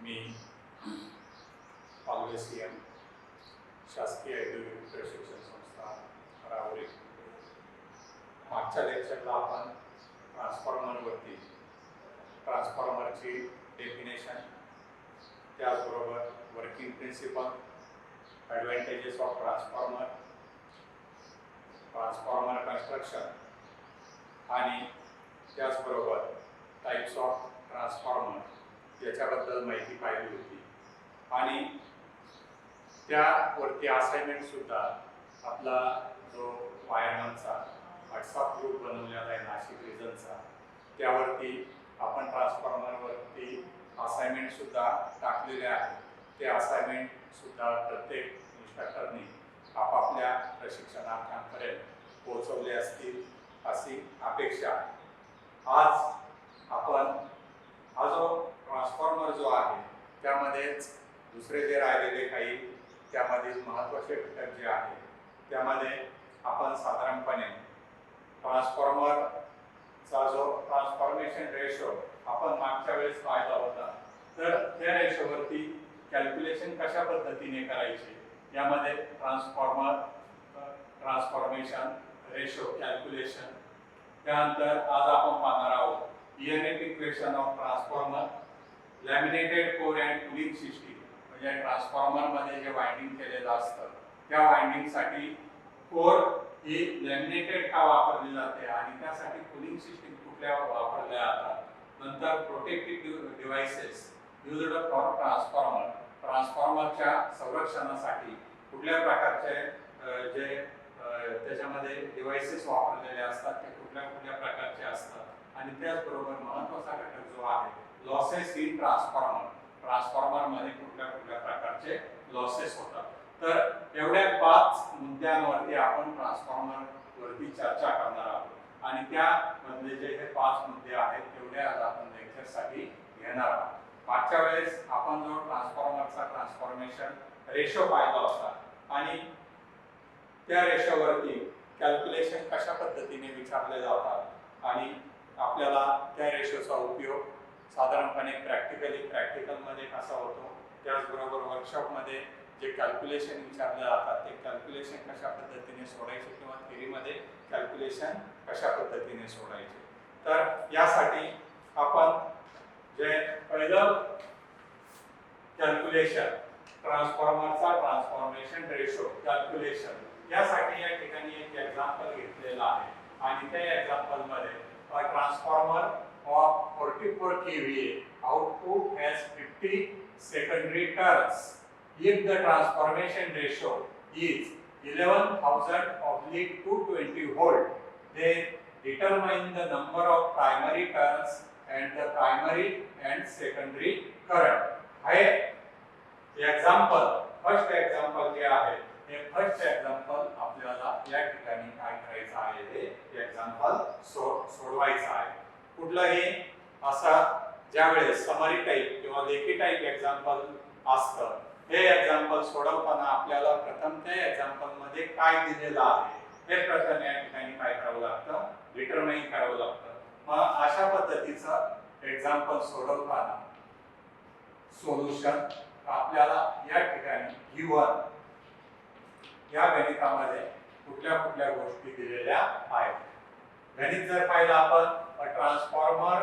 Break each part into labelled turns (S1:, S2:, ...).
S1: मी Palve CM शासकीय औद्योगिक प्रशिक्षण संस्था राहुरी. मागच्या लेक्चरला आपण ट्रान्सफॉर्मरवरती ट्रान्सफॉर्मरची डेफिनेशन, त्याचबरोबर working principle, advantages of transformer, transformer construction आणि त्याचबरोबर टाइप्स ऑफ ट्रान्सफॉर्मर याच्याबद्दल माहिती पाहिली होती. आणि त्यावरती असाइनमेंट सुद्धा आपला जो वायरमनचा व्हॉट्सअप ग्रुप बनवलेला आहे नाशिक रिजनचा, त्यावरती आपण ट्रान्सफॉर्मरवरती असाइनमेंट सुद्धा टाकलेले आहे. ते असाइनमेंट सुद्धा प्रत्येक इन्स्ट्रक्टरनी आपापल्या प्रशिक्षणार्थ्यांपर्यंत पोहोचवले असतील अशी अपेक्षा आहे. आज आपण हा जो ट्रान्सफॉर्मर जो आहे त्यामध्येच दुसरे जे राहिलेले काही त्यामधील महत्त्वाचे घटक जे आहे त्यामध्ये आपण साधारणपणे ट्रान्सफॉर्मरचा जो ट्रान्सफॉर्मेशन रेशो आपण मागच्या वेळेस पाहिला होता, तर त्या रेशोवरती कॅल्क्युलेशन कशा पद्धतीने करायचे यामध्ये ट्रान्सफॉर्मेशन रेशो कॅल्क्युलेशन, त्यानंतर आज आपण पाहणार आहोत EMF equation of transformer, laminated core and cooling system, म्हणजे ट्रान्सफॉर्मर मध्ये जे वाइंडिंग केलेलं असतं त्या वाइंडिंग साठी कोर ही लॅमिनेटेड का वापरली जाते आणि त्यासाठी कूलिंग सिस्टीम कुठल्या वापरल्या जातात. नंतर protective devices used for transformer, ट्रान्सफॉर्मरच्या संरक्षणासाठी कुठल्या प्रकारचे जे त्याच्यामध्ये डिव्हाइसेस वापरलेले असतात ते कुठल्या प्रकारचे असतात. आणि त्याचबरोबर महत्त्वाचा घटक जो आहे लॉसेस इन ट्रान्सफॉर्मर, ट्रान्सफॉर्मर मध्ये कुठल्या प्रकारचे लॉसेस होतात. तर एवढ्या 5 मुद्द्यांवरती आपण ट्रान्सफॉर्मर वरती चर्चा करणार आहोत आणि त्यामधले जे हे 5 मुद्दे आहेत तेवढे आज आपण लेक्चरसाठी घेणार आहोत. मागच्या वेळेस आपण जो ट्रान्सफॉर्मरचा ट्रान्सफॉर्मेशन रेशो पाहिला होता आणि त्या रेशोवरती कॅल्क्युलेशन कशा पद्धतीने विचारले जातात आणि आपल्याला त्या रेशोचा उपयोग साधारणपणे प्रॅक्टिकलमध्ये कसा होतो, त्याचबरोबर वर्कशॉपमध्ये जे कॅल्क्युलेशन विचारले जातात ते कॅल्क्युलेशन कशा पद्धतीने सोडायचे किंवा थेरीमध्ये कॅल्क्युलेशन कशा पद्धतीने सोडायचे. तर यासाठी आपण जे पहिलं कॅल्क्युलेशन ट्रान्सफॉर्मरचा ट्रान्सफॉर्मेशन रेशो कॅल्क्युलेशन यासाठी या ठिकाणी एक एक्झाम्पल घेतलेला आहे आणि त्या एक्झाम्पल मध्ये transformer of 44 kVA output has 50 secondary turns. If the transformation ratio is 11,000/220 volt, then determine the number of primary turns and the primary and secondary current. हे एक्झाम्पल फर्स्ट एक्झाम्पल जे आहे हे first example आपल्याला या ठिकाणी काय करायचं आहे हे एक्झाम्पल सोडवायचं आहे. कुठलाही असा ज्यावेळेस समरी टाइप किंवा लेखी टाइप एक्झाम्पल असतं हे एक्झाम्पल सोडवताना आपल्याला प्रथम त्या एक्झाम्पल मध्ये काय दिलेलं आहे हे प्रथम या ठिकाणी काय करावं लागतं, डिटरमाइन करावं लागतं. मग अशा पद्धतीचं एक्झाम्पल सोडवताना सोल्युशन आपल्याला या ठिकाणी गिवन या गणितामध्ये कुठल्या गोष्टी दिलेल्या आहेत. गणित जर पाहिलं आपण transformer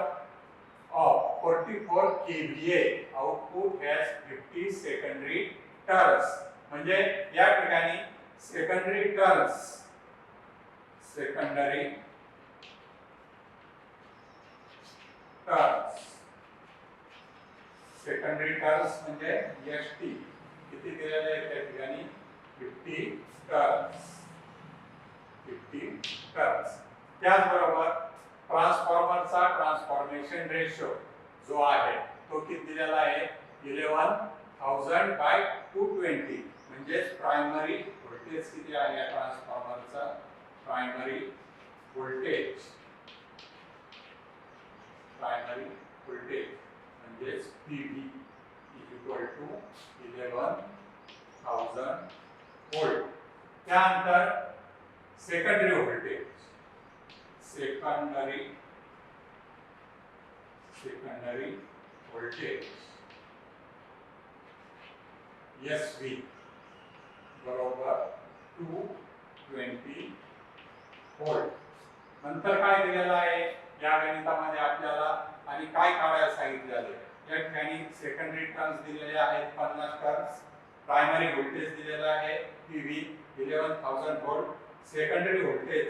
S1: of 44 kVA output has 50 secondary turns, म्हणजे या ठिकाणी सेकंडरी टर्न्स म्हणजे एसटी किती दिलेले आहेत त्या ठिकाणी 50 टर्न्स. त्याचबरोबर ट्रान्सफॉर्मरचा ट्रान्सफॉर्मेशन रेशो जो आहे तो किती दिलेला आहे 11,000/220, म्हणजे प्रायमरी व्होल्टेज किती आहे या ट्रान्सफॉर्मरचा प्रायमरी व्होल्टेज म्हणजे PV = 11,000 व्होल्ट. त्यानंतर सेकंडरी व्होल्टेज एस व्ही बरोबर 220 व्होल्ट. नंतर काय दिलेलं आहे या गणितामध्ये आपल्याला आणि काय काढायला सांगितलेलं आहे. या ठिकाणी सेकंडरी टर्न्स दिलेले आहेत 50 टर्न्स. प्रायमरी व्होल्टेज दिलेला आहे पीव्ही 11000 व्होल्ट. सेकंडरी व्होल्टेज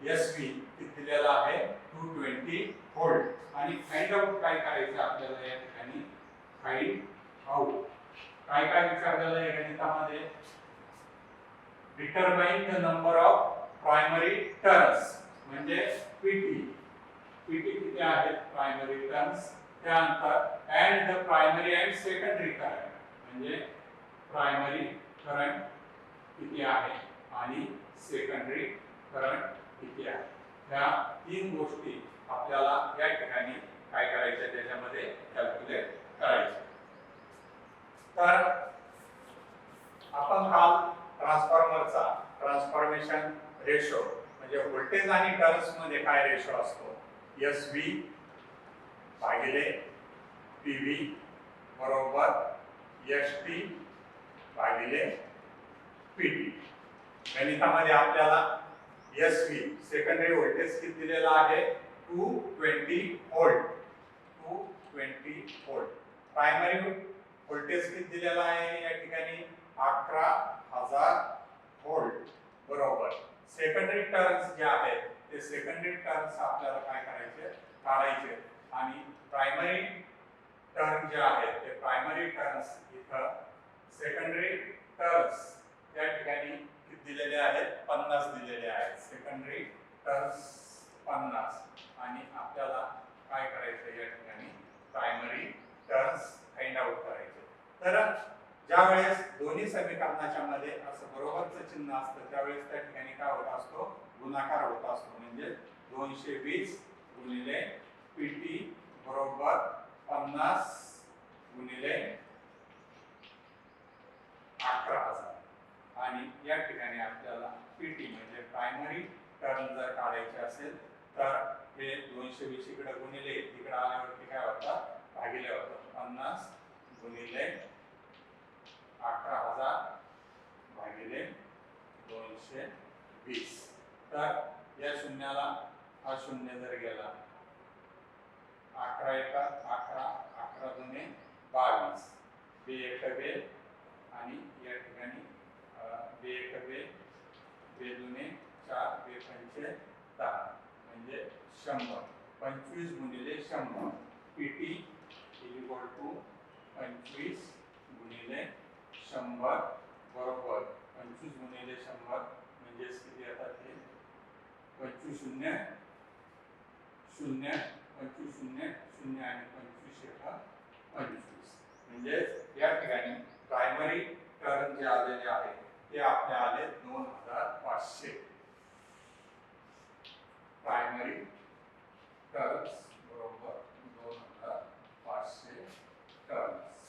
S1: एसव्ही दिलेला आहे 220 व्होल्ट. आणि फाइंड आउट काय करायचं आपल्याला या ठिकाणी फाइंड आउट काय काय विचारलेलं आहे गणितामध्ये. Determine the number of primary turns म्हणजे पीटी. पीटी किती आहेत प्रायमरी टर्न्स. त्यानंतर and the primary and secondary current म्हणजे प्रायमरी करंट किती आहे आणि सेकंडरी करंट किती आहे. ह्या तीन गोष्टी आपल्याला या ठिकाणी काय करायच्या त्याच्यामध्ये कॅल्क्युलेट करायचे. तर आपण काल ट्रान्सफॉर्मरचा ट्रान्सफॉर्मेशन रेशो म्हणजे व्होल्टेज आणि टर्न्स मध्ये काय रेशो असतो एस व्ही भागिले पीव्ही बरोबर एस टी भागिले पीटी. गणितामध्ये आपल्याला एस व्ही सेकंडरी व्होल्टेज किती दिलेला आहे 220 व्होल्ट. 220 व्होल्ट. प्रायमरी व्होल्टेज किती दिलेला आहे या ठिकाणी 11000 व्होल्ट बरोबर. सेकंडरी टर्न्स जे आहेत ते सेकंडरी टर्न्स आपल्याला काय करायचे काढायचे. आणि प्रायमरी टर्न जे आहेत ते प्रायमरी टर्न्स इथं सेकंडरी टर्न्स या ठिकाणी किती दिलेले आहेत 50 दिलेले आहेत. सेकंडरी टर्न्स 50 आणि आपल्याला काय करायचं या ठिकाणी प्रायमरी टर्न्स फाइंड आउट करायचे. तर ज्या वेळेस दोन्ही समीकरणाच्या मध्ये असं बरोबरचं चिन्ह असतं त्यावेळेस त्या ठिकाणी काय होत असतो गुणाकार होत असतो. म्हणजे 220 गुणिले पीटी बरोबर 50 गुणिले 11000. आणि या ठिकाणी आपल्याला पीटी म्हणजे प्रायमरी टर्न जर काढायचे असेल तर हे 220 इकडे गुणिले इकडे आल्यावरती काय होतं भागिले होतं 50 गुणिले 11000 भागिले 220. तर या शून्याला हा शून्य जर गेला 11 एका 11 11 दुने 22 बे एक बे आणि या ठिकाणी बे एक बे बे दुने 4 बे पंचे 10 म्हणजे 100. 25 गुणिले 100 पीटी इक्वल टू 25 गुणिले 100 बरोबर 25 गुणिले 100 म्हणजे किती येतात ते 25 शून्य शून्य 25 शून्य शून्य आणि 25 एका 25. म्हणजे या ठिकाणी प्रायमरी टर्न जे आलेले आहे ते आपले आले 2500. प्रायमरी टर्न्स बरोबर 2500 टर्न्स.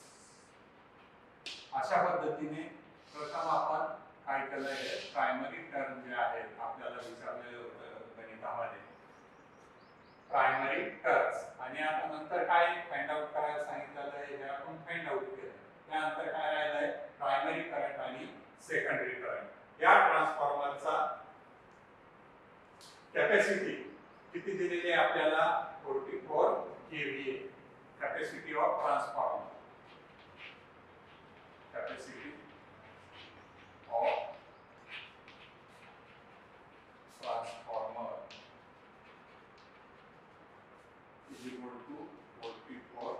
S1: अशा पद्धतीने प्रथम आपण काय केलंय प्रायमरी टर्न जे आहेत आपल्याला विचारलेले होतं गणितामध्ये प्रायमरी टर्न्स. आणि आता नंतर काय फाइंड आउट करायला सांगितलेलं आहे हे आपण फाइंड आउट केलं. त्यानंतर काय राहिलंय प्रायमरी करंट आणि सेकंडरी करंट. या ट्रान्सफॉर्मरचा कॅपॅसिटी किती दिलेली आहे आपल्याला 44 kVA. Capacity of transformer capacity of transformer is equal to 44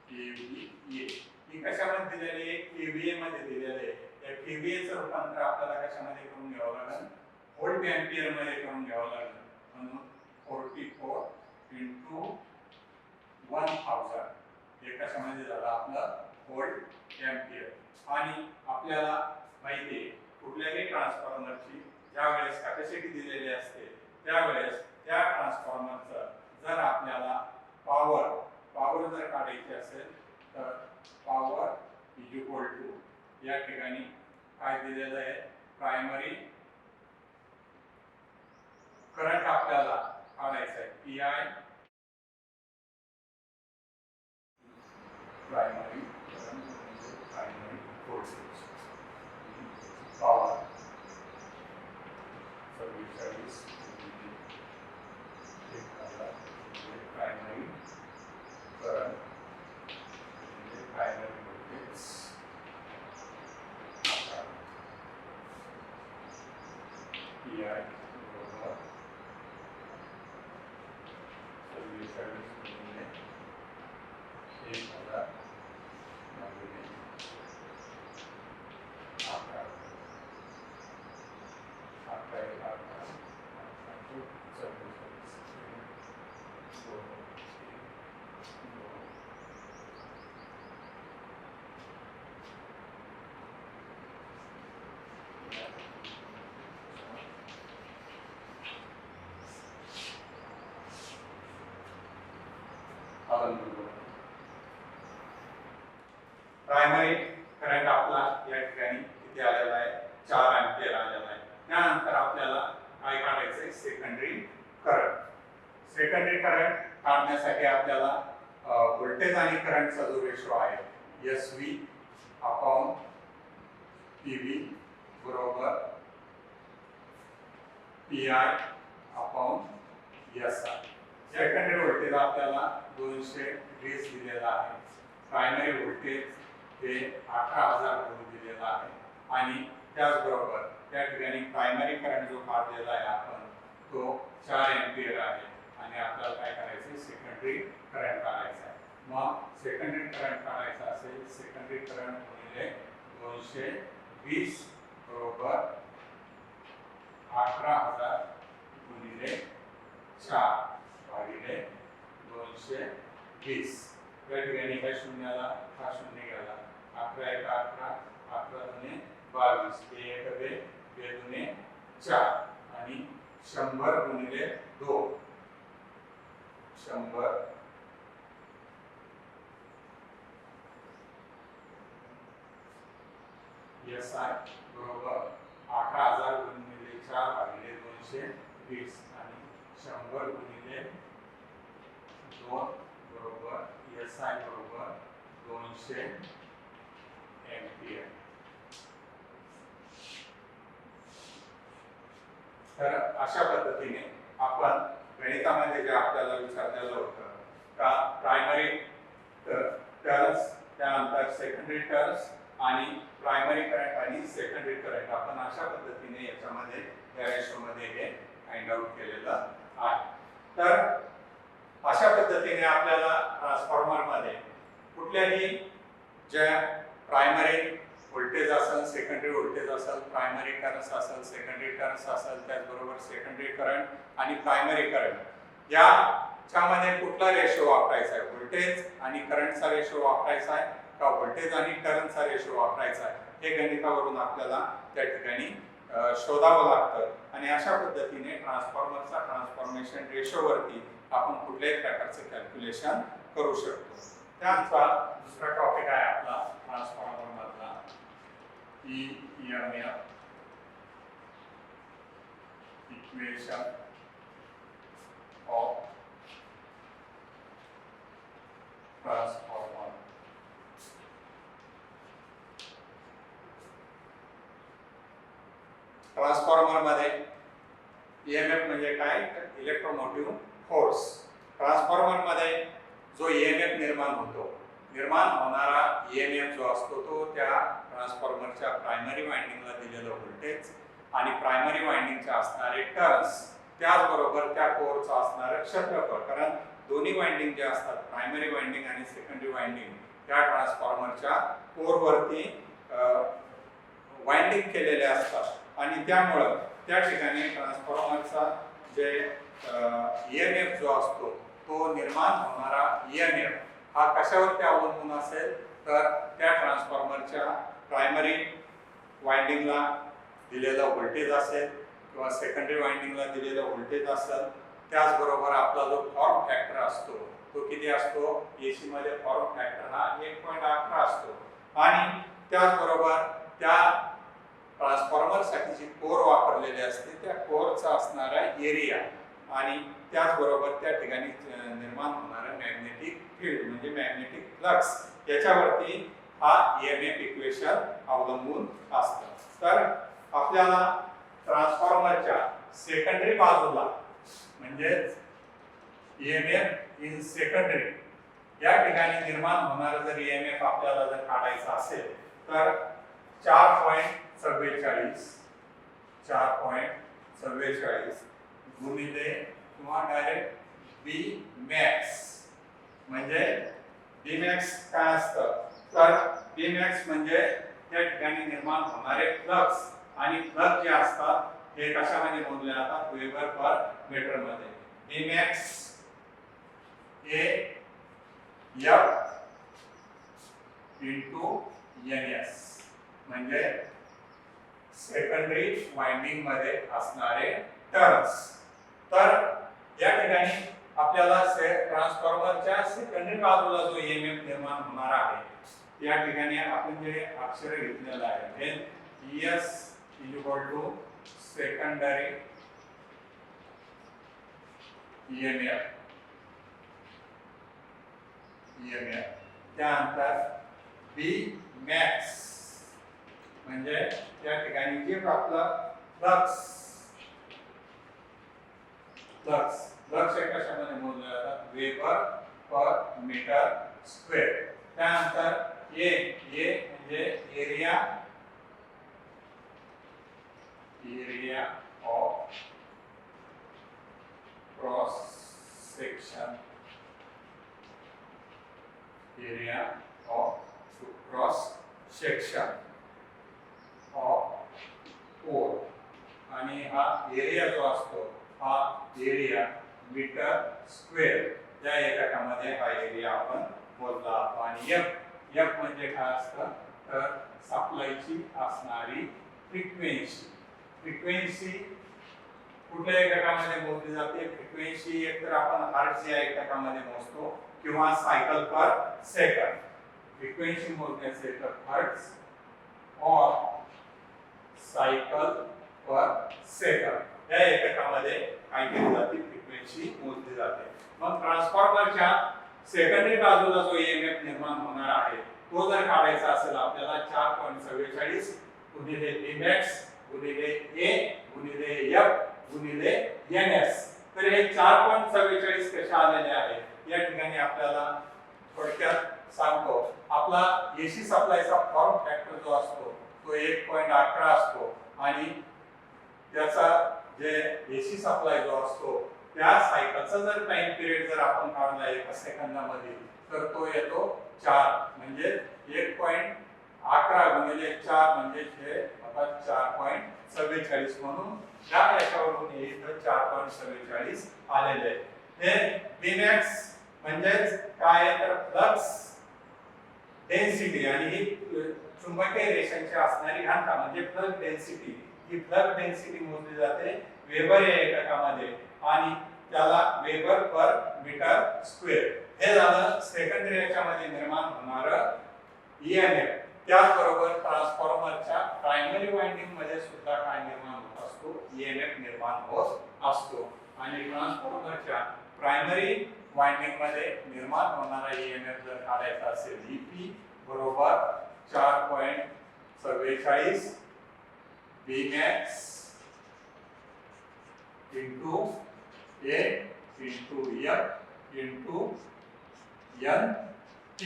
S1: kVA. ही कशामध्ये दिलेली आहे kVA मध्ये दिलेली आहे. या kVA चं रूपांतर आपल्याला कशामध्ये करून घ्यावं लागेल व्होल्ट एम्पियर मध्ये करून घ्यावं लागेल. म्हणून 44 into 1000 हे कशामध्ये झालं आपलं व्होल्ट एम्पियर. आणि आपल्याला माहिती आहे कुठल्याही ट्रान्सफॉर्मरची ज्या वेळेस कॅपॅसिटी दिलेली असते त्यावेळेस त्या ट्रान्सफॉर्मरचं जर आपल्याला पॉवर जर काढायची असेल तर पॉवर इज इक्वल टू या ठिकाणी काय दिलेलं आहे प्रायमरी करंट आपल्याला काढायचं आहे P I primary current primary voltage PI बरोबर 44 गुणिले 1000 भागिले 11 प्रायमरी करंट आपला या ठिकाणी किती आलेला आहे 4 एंपियर आलेला आहे. त्यानंतर आपल्याला काय काढायचं आहे सेकंडरी करंट. सेकंडरी करंट काढण्यासाठी आपल्याला व्होल्टेज आणि करंटचा जो रेशो आहे SV अपॉन PV बरोबर PI upon SI. Secondary voltage आपल्याला 220 दिलेला आहे. प्रायमरी व्होल्टेज हे 18000 म्हणून दिलेला आहे आणि त्याचबरोबर त्या ठिकाणी प्रायमरी करंट जो काढलेला आहे आपण तो 4 एंपियर आहे आणि आपल्याला काय करायचं सेकंडरी करंट काढायचा आहे. मग सेकंडरी करंट काढायचा असेल सेकंडरी करंट गुणिले 220 बरोबर 18000 गुणिले 4 भागिले 220. त्या ठिकाणी काय शून्याला हा शून्य गेला 11 एक 11 11 दुने 22 हे एक बे बे दुने 4 आणि 100 गुणिले 2 100 SI बरोबर 18000 गुणिले 4 भागिले 220 आणि 100 गुणिले 2 बरोबर SI बरोबर 200 एंपियर. तर अशा पद्धतीने आपण गणितामध्ये जे आपल्याला विचारलेलं होतं का प्रायमरी टर्न्स त्यानंतर सेकंडरी टर्न्स आणि प्रायमरी करंट आणि सेकंडरी करंट आपण अशा पद्धतीने याच्यामध्ये या रेशोमध्ये हे फाइंड आउट केलेलं आहे. तर अशा पद्धतीने आपल्याला ट्रान्सफॉर्मर मध्ये कुठल्याही ज्या प्रायमरी व्होल्टेज असेल सेकंडरी व्होल्टेज असेल प्रायमरी करंट असेल सेकंडरी करंट असेल त्याचबरोबर सेकंडरी करंट आणि प्रायमरी करंट याच्यामध्ये कुठला रेशो वापरायचा आहे व्होल्टेज आणि करंटचा रेशो वापरायचा आहे का व्होल्टेज आणि करंटचा रेशो वापरायचा आहे हे गणितावरून आपल्याला त्या ठिकाणी शोधावं लागतं आणि अशा पद्धतीने ट्रान्सफॉर्मरचा ट्रान्सफॉर्मेशन रेशोवरती आपण कुठल्याही प्रकारचे कॅल्क्युलेशन करू शकतो. त्यानंतर दुसरा टॉपिक आहे आपला ट्रान्सफॉर्मर मधला EMF equation of transformer. Transformer मध्ये EMF म्हणजे काय इलेक्ट्रोमोटिव्ह फोर्स. ट्रान्सफॉर्मर मध्ये जो EMF निर्माण होणारा EMF जो असतो तो त्या ट्रान्सफॉर्मरच्या प्रायमरी वाइंडिंगला दिलेलं व्होल्टेज आणि प्रायमरी वाइंडिंगचे असणारे टर्न्स त्याचबरोबर त्या कोरचा असणारं क्षेत्रफळ कारण दोन्ही वाइंडिंग जे असतात प्रायमरी वाइंडिंग आणि सेकंडरी वाइंडिंग त्या ट्रान्सफॉर्मरच्या कोरवरती वाइंडिंग केलेले असतात आणि त्यामुळे त्या ठिकाणी ट्रान्सफॉर्मरचा जे EMF जो असतो तो निर्माण होणारा EMF हा कशावरती अवलंबून असेल तर त्या ट्रान्सफॉर्मरच्या प्रायमरी वाइंडिंगला दिलेला व्होल्टेज असेल किंवा सेकंडरी वाइंडिंगला दिलेला व्होल्टेज असेल त्याचबरोबर आपला जो फॉर्म फॅक्टर असतो तो किती असतो AC मध्ये फॉर्म फॅक्टर हा 1.11 असतो आणि त्याचबरोबर त्या ट्रान्सफॉर्मर साठी जी कोर वापरलेली असते त्या कोरचा असणारा एरिया आणि त्याचबरोबर त्या ठिकाणी निर्माण होणारा मॅग्नेटिक फील्ड म्हणजे मॅग्नेटिक फ्लक्स याच्यावरती हा EMF इक्वेशन अवलंबून असतं. तर आपल्याला ट्रान्सफॉर्मरच्या सेकंडरी बाजूला म्हणजे EMF इन सेकंडरी या ठिकाणी निर्माण होणारा जर EMF आपल्याला जर काढायचा असेल तर 4.44 44 गुणिले किंवा डायरेक्ट बी मॅक्स. म्हणजे बी मॅक्स काय असतं तर बी मॅक्स म्हणजे त्या ठिकाणी निर्माण होणारे फ्लक्स आणि फ्लक्स जे असतात हे कशामध्ये मोजले जातात वेबर पर मीटर मध्ये. बी मॅक्स हे एफ इंटू एनएस म्हणजे सेकंडरी वाइंडिंग मध्ये असणारे टर्न्स. तर या ठिकाणी आपल्याला ट्रान्सफॉर्मरच्या सेकंडरी बाजूला जो ईएमएफ निर्माण होणार आहे या ठिकाणी आपण जे अक्षर घेतलेलं आहे ES = सेकंडरी ईएमएफ त्यानंतर बी मॅक्स म्हणजे या ठिकाणी जे आपलं फ्लक्स हे कशामध्ये मोजले जातात वेबर पर मीटर स्क्वेअर. त्यानंतर ए म्हणजे area of cross section of core. आणि हा एरिया जो असतो हा एरिया मीटर स्क्वेअर या एककामध्ये हा एरिया आपण मोजला जातो. आणि एफ म्हणजे काय असतं तर सप्लायची असणारी फ्रिक्वेन्सी कुठल्या एककामध्ये मोजली जाते. फ्रिक्वेन्सी एकतर आपण हर्ट्झ या एककामध्ये मोजतो किंवा सायकल पर सेकंड. फ्रिक्वेन्सी मोजण्याचे एकक हर्ट्झ और सायकल पर सेकंड या एककामध्ये काय केली जाते फ्रिक्वेन्सी मोजली जाते. मग ट्रान्सफॉर्मरच्या सेकंडरी बाजूला जो ईएमएफ निर्माण होणार आहे तो जर काढायचा असेल आपल्याला 4.44 गुणिले Bmax गुणिले A गुणिले F गुणिले NS. तर हे 4.44 कशा आलेले आहे या ठिकाणी आपल्याला थोडक्यात सांगतो. आपला एसी सप्लायचा फॉर्म फॅक्टर जो असतो तो 1.11 असतो आणि त्याचा जे एसी सप्लाय जो असतो त्या सायकलचा जर टाइम पिरियड जर आपण काढला 1 सेकंदामध्ये तर तो येतो 4 म्हणजे 1.11 गुणिले 4 म्हणजे हे आता 4.44 म्हणून या याच्यावरून इथं 4.44 आलेले आहे. हे बीमॅक्स म्हणजे काय आहे तर फ्लक्स डेन्सिटी आणि ही चुंबकीय रेषांची असणारी घनता म्हणजे फ्लक्स डेन्सिटी. ही फ्लक्स डेन्सिटी मोजली जाते वेबर या एककामध्ये आणि त्याला वेबर पर मीटर स्क्वेअर. हे झालं सेकंडरी याच्यामध्ये निर्माण होणारं ईएमएफ. त्याचबरोबर ट्रान्सफॉर्मरच्या प्रायमरी वाइंडिंग मध्ये सुद्धा काय निर्माण होत असतो ईएमएफ निर्माण होत असतो. आणि ट्रान्सफॉर्मरच्या प्रायमरी वाइंडिंग मध्ये निर्माण होणारा ईएमएफ जर काढायचा असेल ईपी बरोबर 4.44 Bmax into A into F into NT.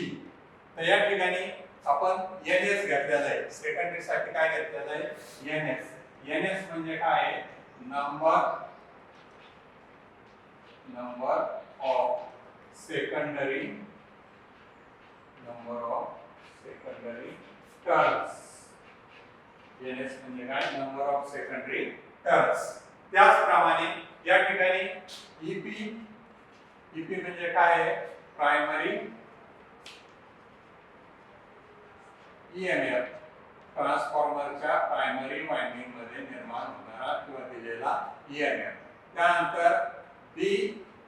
S1: तर या ठिकाणी आपण NS घेतलेला आहे. सेकंडरी साठी काय घेतलेलं आहे NS. NS म्हणजे काय आहे number of secondary turns. NS म्हणजे काय नंबर ऑफ सेकंडरी टर्न्स. त्याचप्रमाणे या ठिकाणी ईपी म्हणजे काय आहे प्रायमरी ईएमएफ. ट्रान्सफॉर्मरच्या प्रायमरी वाइंडिंग मध्ये निर्माण होणारा किंवा दिलेला ईएमएफ. त्यानंतर बी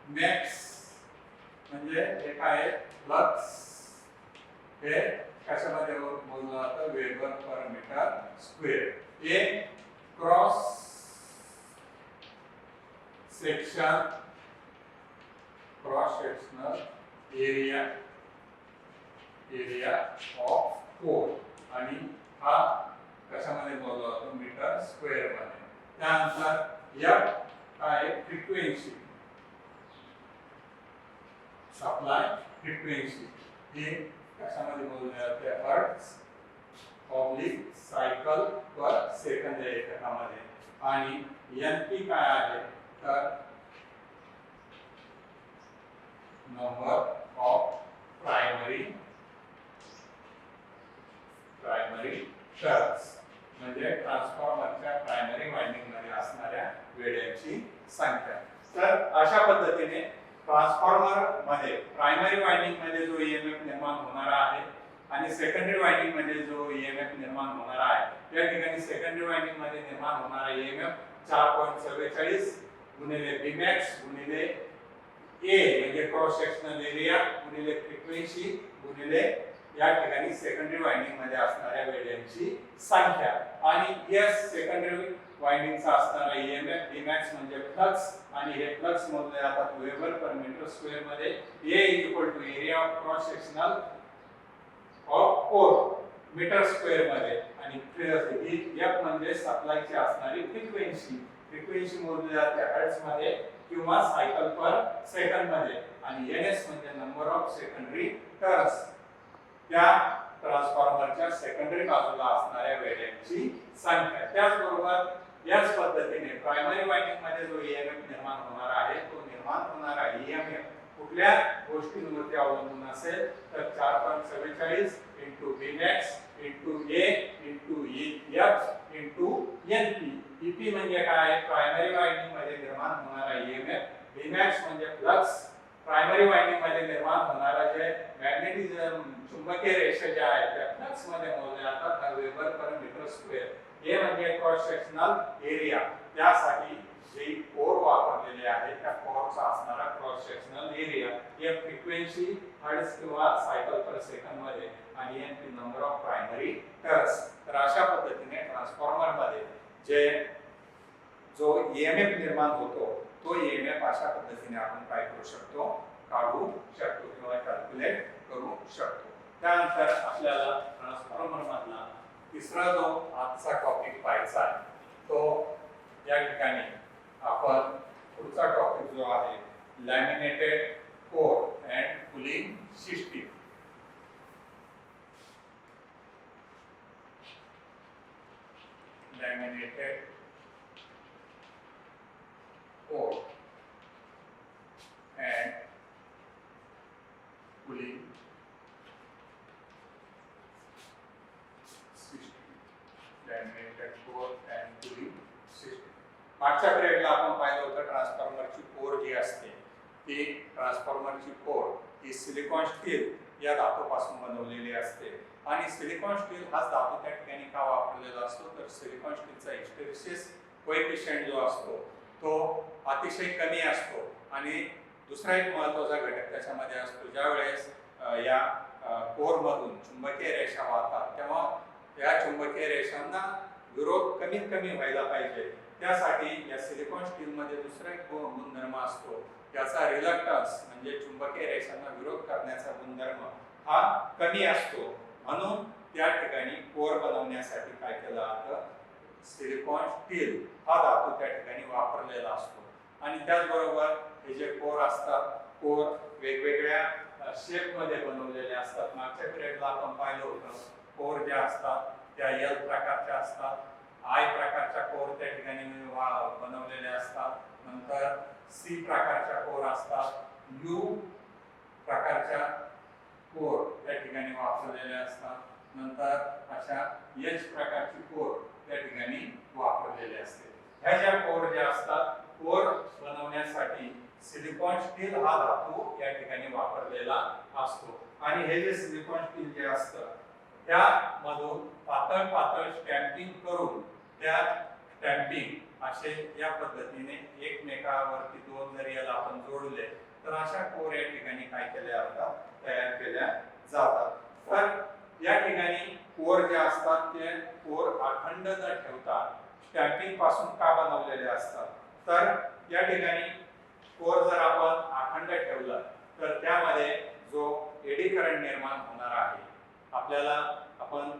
S1: मॅक्स म्हणजे हे काय फ्लक्स हे कशामध्ये मोजलं जातं weber per metre square. A cross sectional area of core आणि हा कशामध्ये मोजला जातो मीटर स्क्वेअर मध्ये. त्यानंतर एफ काय फ्रिक्वेन्सी सप्लाय फ्रिक्वेन्सी हे कशामध्ये मोजले जाते hertz oblique cycle per second एककामध्ये आणि NP काय आहे तर नंबर ऑफ प्रायमरी टर्न्स म्हणजे ट्रान्सफॉर्मरच्या प्रायमरी वाइंडिंग मध्ये असणाऱ्या वेळेची संख्या। तर अशा पद्धतीने ट्रान्सफॉर्मर मध्ये प्रायमरी वाइंडिंग मध्ये जो ईएमएफ निर्माण होणार आहे आणि सेकंडरी वाइंडिंग मध्ये जो ईएमएफ निर्माण होणार आहे या ठिकाणी सेकंडरी वाइंडिंग मध्ये निर्माण होणारा ईएमएफ 4.44 गुणिले Bmax गुणिले A म्हणजे क्रॉस सेक्शनल एरिया गुणिले फ्रिक्वेन्सी गुणिले या ठिकाणी सेकंडरी वाइंडिंग मध्ये असणाऱ्या वेळेची संख्या आणि एस सेकंडरी वाइंडिंगचा असणारा ईएमएफ Bmax म्हणजे फ्लक्स आणि हे फ्लक्स मोजले जातात वेबर पर मीटर स्क्वेअर मध्ये A area of cross sectional of core metre square मध्ये आणि F म्हणजे सप्लायची असणारी फ्रिक्वेन्सी मोजली जाते हर्ट्ज मध्ये किंवा सायकल पर सेकंद मध्ये आणि NS म्हणजे नंबर ऑफ सेकंडरी टर्न्स त्या ट्रान्सफॉर्मरच्या सेकंडरी बाजूला असणाऱ्या वेळेची संख्या। त्याचबरोबर याच पद्धतीने प्रायमरी वाइंडिंग मध्ये जो ईएमएफ निर्माण होणार आहे तो निर्माण होणारा ईएमएफ कुठल्या गोष्टींवरती अवलंबून असेल तर 4.44 Bmax A F NP EP म्हणजे काय प्रायमरी वाइंडिंग मध्ये निर्माण होणारा ईएमएफ Bmax म्हणजे फ्लक्स प्रायमरी वाइंडिंग मध्ये निर्माण होणारा जे मॅग्नेटिझम चुंबकीय रेषा ज्या आहेत त्या फ्लक्स मध्ये मोजल्या जातात वेबर पर मीटर स्क्वेअर हे म्हणजे क्रॉस सेक्शनल एरिया त्यासाठी जे कोर वापरलेले आहे त्या कोरचा असणारा क्रॉस सेक्शनल एरिया या फ्रिक्वेन्सी हर्ट्ज किंवा सायकल पर सेकंद मध्ये आणि NP number of primary turns. तर अशा पद्धतीने ट्रान्सफॉर्मर मध्ये जो ईएमएफ निर्माण होतो तो ईएमएफ अशा पद्धतीने आपण काय करू शकतो काढू शकतो किंवा कॅल्क्युलेट करू शकतो। त्यानंतर आपल्याला ट्रान्सफॉर्मर मधला तिसरा जो आजचा टॉपिक पाहायचा आहे तो या ठिकाणी आपण पुढचा टॉपिक जो आहे laminated core and cooling system. Laminated core and cooling system laminated core and cooling system। मागच्या पिरियडला आपण पाहिलं होतं ट्रान्सफॉर्मरची कोर जी असते ती ट्रान्सफॉर्मरची कोर ही सिलिकॉन स्टील या धातूपासून बनवलेली असते आणि सिलिकॉन स्टील हाच धातू त्या ठिकाणी का वापरलेला असतो तर सिलिकॉन स्टीलचा हिस्टेरिसिस कोएफिशियंट जो असतो तो अतिशय कमी असतो आणि दुसरा एक महत्त्वाचा घटक त्याच्यामध्ये असतो ज्यावेळेस या कोर मधून चुंबकीय रेषा वाहतात तेव्हा या चुंबकीय रेषांना विरोध कमीत कमी व्हायला पाहिजे त्यासाठी या सिलिकॉन स्टील मध्ये दुसरा एक गुणधर्म असतो त्याचा रिलक्टन्स म्हणजे चुंबकीय रेषांना विरोध करण्याचा गुणधर्म हा कमी असतो म्हणून त्या ठिकाणी कोर बनवण्यासाठी काय केलं जातं सिलिकॉन स्टील हा धातू त्या ठिकाणी वापरलेला असतो आणि त्याचबरोबर हे जे कोर असतात कोर वेगवेगळ्या शेप मध्ये बनवलेले असतात। मागच्या पिरियडला आपण पाहिलं होतं कोर ज्या असतात त्या L प्रकारच्या असतात I प्रकारच्या कोर त्या ठिकाणी बनवलेले असतात नंतर C प्रकारच्या कोर असतात U प्रकारच्या कोर त्या ठिकाणी वापरलेले असतात नंतर अशा H प्रकारची कोर त्या ठिकाणी वापरलेले असते। ह्या ज्या कोर ज्या असतात कोर बनवण्यासाठी सिलिकॉन स्टील हा धातू या ठिकाणी वापरलेला असतो आणि हे जे सिलिकॉन स्टील जे असतं त्या मधून पातळ स्टॅम्पिंग करून त्या स्टॅम्पिंग असे या पद्धतीने एकमेकावरती दोन जरी याला आपण जोडले तर अशा कोर या ठिकाणी काय केल्या जातात तयार केल्या जातात। तर या ठिकाणी कोर जे असतात ते कोर अखंड न ठेवता स्टॅम्पिंग पासून का बनवलेले असतात तर या ठिकाणी कोर जर आपण अखंड ठेवला तर त्यामध्ये जो एडी करंट निर्माण होणार आहे आपल्याला आपण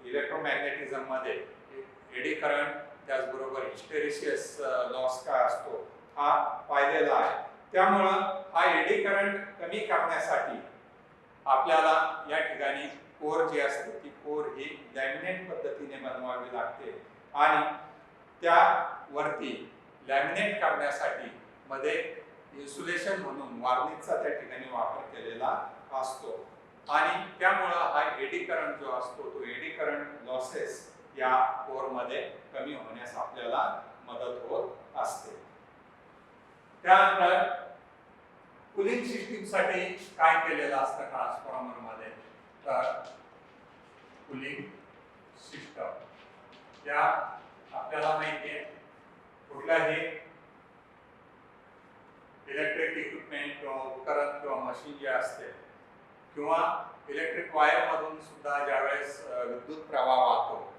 S1: इलेक्ट्रोमॅग्नेटिझम मध्ये एडी करंट त्याचबरोबर हिस्टेरिसिस लॉस काय असतो हा पाहिलेला आहे त्यामुळं हा एडी करंट कमी करण्यासाठी आपल्याला या ठिकाणी कोर जी असते ती कोर ही लॅमिनेट पद्धतीने बनवावी लागते आणि त्यावरती लॅमिनेट करण्यासाठी मध्ये इन्सुलेशन म्हणून वार्निशचा त्या ठिकाणी वापर केलेला असतो आणि त्यामुळे हा एडी करंट जो असतो तो एडी करंट लॉसेस या कोरमध्ये कमी होण्यास आपल्याला मदत होत असते. त्यानंतर कूलिंग सिस्टीमसाठी काय केलेलं असतं ट्रान्सफॉर्मर मध्ये, तर कूलिंग सिस्टम या आपल्याला माहिती आहे कुठल्याही इलेक्ट्रिक इक्विपमेंट किंवा उपकरण किंवा मशीन जे असते किंवा इलेक्ट्रिक वायर मधून सुद्धा ज्यावेळेस विद्युत प्रवाह वाहतो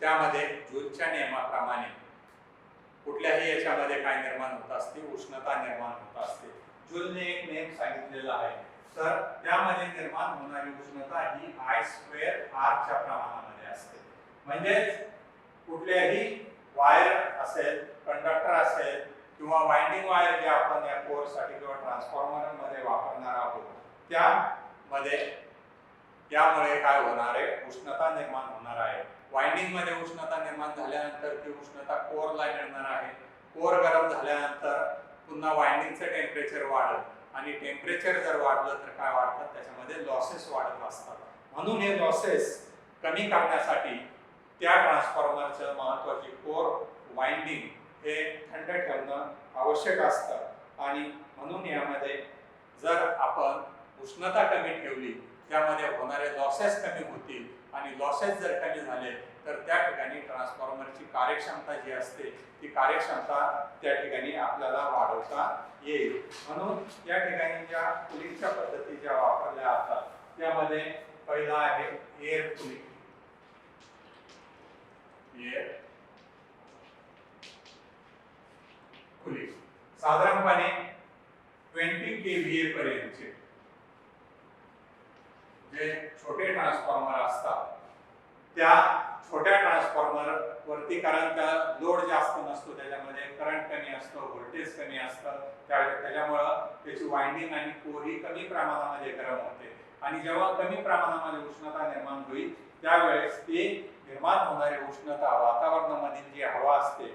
S1: त्यामध्ये जूलच्या नियमाप्रमाणे कुठल्याही याच्यामध्ये काय निर्माण होत असते, उष्णता निर्माण होत असते. जूलने एक नियम सांगितलेला आहे, तर त्यामध्ये निर्माण होणारी उष्णता ही I² R च्या प्रमाणामध्ये असते. म्हणजेच कुठल्याही वायर असेल, कंडक्टर असेल किंवा वाइंडिंग वायर जे आपण या कोरसाठी किंवा ट्रान्सफॉर्मर मध्ये वापरणार आहोत त्यामध्ये यामुळे काय होणार आहे, उष्णता निर्माण होणार आहे. वाइंडिंग मध्ये उष्णता निर्माण झाल्यानंतर ती उष्णता कोरला मिळणार आहे. कोर गरम झाल्यानंतर पुन्हा वाइंडिंगचं टेम्परेचर वाढत आणि टेम्परेचर जर वाढलं तर काय वाढतात, त्याच्यामध्ये लॉसेस वाढत असतात. म्हणून हे लॉसेस कमी करण्यासाठी त्या ट्रान्सफॉर्मरचं महत्त्वाची कोर वाइंडिंग हे थंड ठेवणं आवश्यक असतं आणि म्हणून यामध्ये जर आपण उष्णता कमी ठेवली त्यामध्ये होणारे लॉसेस कमी होतील आणि लॉसेस जर कमी झाले तर त्या ठिकाणी ट्रान्सफॉर्मरची कार्यक्षमता जी असते ती कार्यक्षमता त्या ठिकाणी आपल्याला वाढवता येईल. म्हणून या ठिकाणी ज्या कूलिंगच्या पद्धती ज्या वापरल्या जातात त्यामध्ये पहिला आहे एअर कूलिंग. एअर कूलिंग साधारणपणे 20 kVA पर्यंतचे जे छोटे ट्रान्सफॉर्मर असतात त्या छोट्या ट्रान्सफॉर्मर वरती कारण त्या लोड जास्त नसतो, त्याच्यामध्ये करंट कमी असतो, व्होल्टेज कमी असतं, त्याच्यामुळं त्याची वाइंडिंग आणि कोर ही कमी प्रमाणामध्ये गरम होते आणि जेव्हा कमी प्रमाणामध्ये उष्णता निर्माण होईल त्यावेळेस ती निर्माण होणारी उष्णता वातावरणामधील जी हवा असते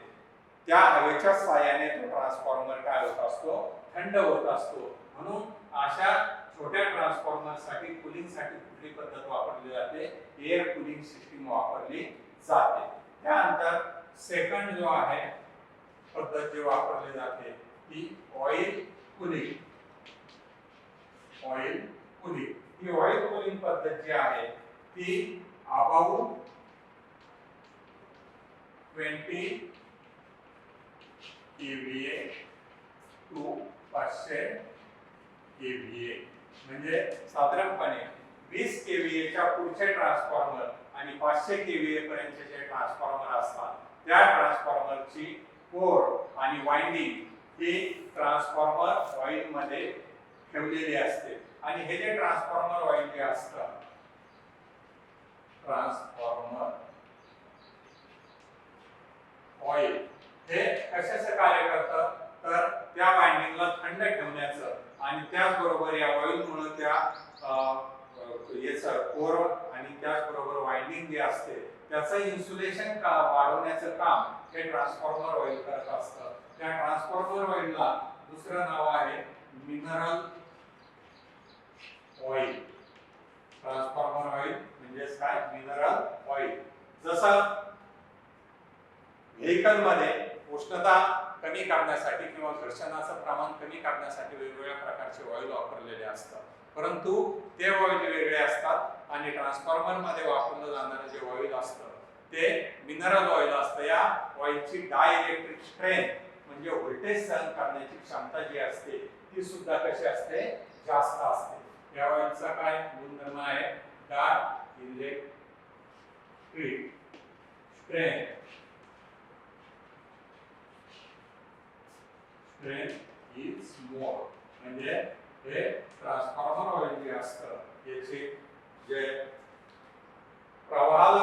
S1: त्या हवेच्या साहाय्याने तो ट्रान्सफॉर्मर काय होत असतो, थंड होत असतो. म्हणून अशा छोट्या ट्रान्सफॉर्मर साठी कूलिंग साठी कुठली पद्धत वापरली जाते, एअर कूलिंग सिस्टीम वापरली जाते. त्यानंतर सेकंड जो आहे पद्धत जी वापरली जाते ती ऑइल कूलिंग. ऑइल कूलिंग ही ऑइल कूलिंग पद्धत जी आहे ती अबाउट 20 kVA to 500 kVA म्हणजे साधारणपणे 20 kVA च्या पुढचे ट्रान्सफॉर्मर आणि 500 kVA पर्यंतचे जे ट्रान्सफॉर्मर असतात त्या ट्रान्सफॉर्मरची कोर आणि वाइंडिंग ही ट्रान्सफॉर्मर ऑइल मध्ये ठेवलेली असते आणि हे जे ट्रान्सफॉर्मर ऑइल जे असतं, ट्रान्सफॉर्मर ऑइल हे कशाचं कार्य करतं, तर त्या वाइंडिंगला थंड ठेवण्याचं आणि त्याचबरोबर या ऑइलमुळे त्या याचं कोर आणि त्याचबरोबर वाइंडिंग जे असते त्याचं इन्सुलेशन वाढवण्याचं काम हे ट्रान्सफॉर्मर ऑइल करत असतं. त्या ट्रान्सफॉर्मर ऑइलला दुसरं नाव आहे मिनरल ऑइल. ट्रान्सफॉर्मर ऑइल म्हणजे काय, मिनरल ऑइल. जसं व्हेकल मध्ये उष्णता कमी करण्यासाठी किंवा घर्षणाचं प्रमाण कमी करण्यासाठी वेगवेगळ्या प्रकारचे ऑइल वापरलेले असतात, परंतु ते ऑइल वेगळे असतात आणि ट्रान्सफॉर्मर मध्ये वापरलं जाणारं जे ऑइल असतं ते मिनरल ऑइल असतं. या ऑइलची डायइलेक्ट्रिक स्ट्रेंथ म्हणजे व्होल्टेज सहन करण्याची क्षमता जी असते ती सुद्धा कशी असते, जास्त असते. या ऑइलचा काय गुणधर्म आहे, डायइलेक्ट्रिक स्ट्रेंथ is more. म्हणजे हे ट्रान्सफॉर्मर ऑइल जे असतं याचे जे प्रवाहाला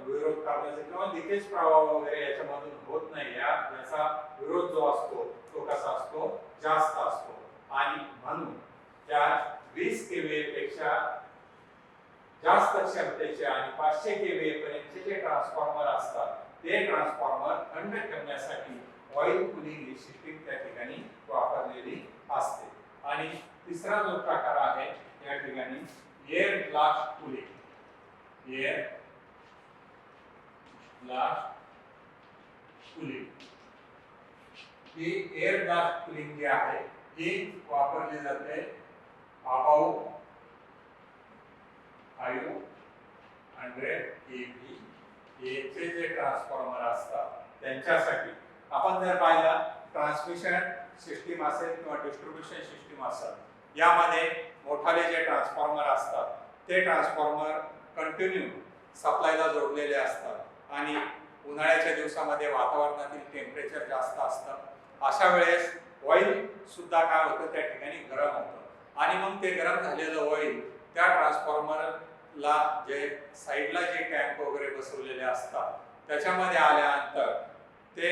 S1: विरोध करण्याचे किंवा लिकेज प्रवाह वगैरे याच्यामधून होत नाही, याचा विरोध जो असतो तो कसा असतो, जास्त असतो आणि म्हणून त्या 20 kVA पेक्षा जास्त क्षमतेचे आणि 500 केव्हीए पर्यंतचे जे ट्रान्सफॉर्मर असतात ते ट्रान्सफॉर्मर थंड ठेवण्यासाठी ऑइल कुलिंग ही सिस्टीम त्या ठिकाणी वापरलेली असते. आणि तिसरा जो प्रकार आहे या ठिकाणी air blast cooling. Air blast cooling ही एअर ब्लास्ट कुलिंग जी आहे ही वापरली जाते अबाव 500 केव्ही चे जे ट्रान्सफॉर्मर असतात त्यांच्यासाठी. आपण जर पाहिलं ट्रान्समिशन सिस्टीम असेल किंवा डिस्ट्रीब्युशन सिस्टीम असेल यामध्ये मोठाले जे ट्रान्सफॉर्मर असतात ते ट्रान्सफॉर्मर कंटिन्यू सप्लायला जोडलेले असतात आणि उन्हाळ्याच्या दिवसामध्ये वातावरणातील टेम्परेचर जास्त असतं. अशा वेळेस ऑइल सुद्धा काय होतं त्या ठिकाणी गरम होतं आणि मग ते गरम झालेलं ऑइल त्या ट्रान्सफॉर्मरला जे साईडला जे टँक वगैरे बसवलेले असतात त्याच्यामध्ये आल्यानंतर ते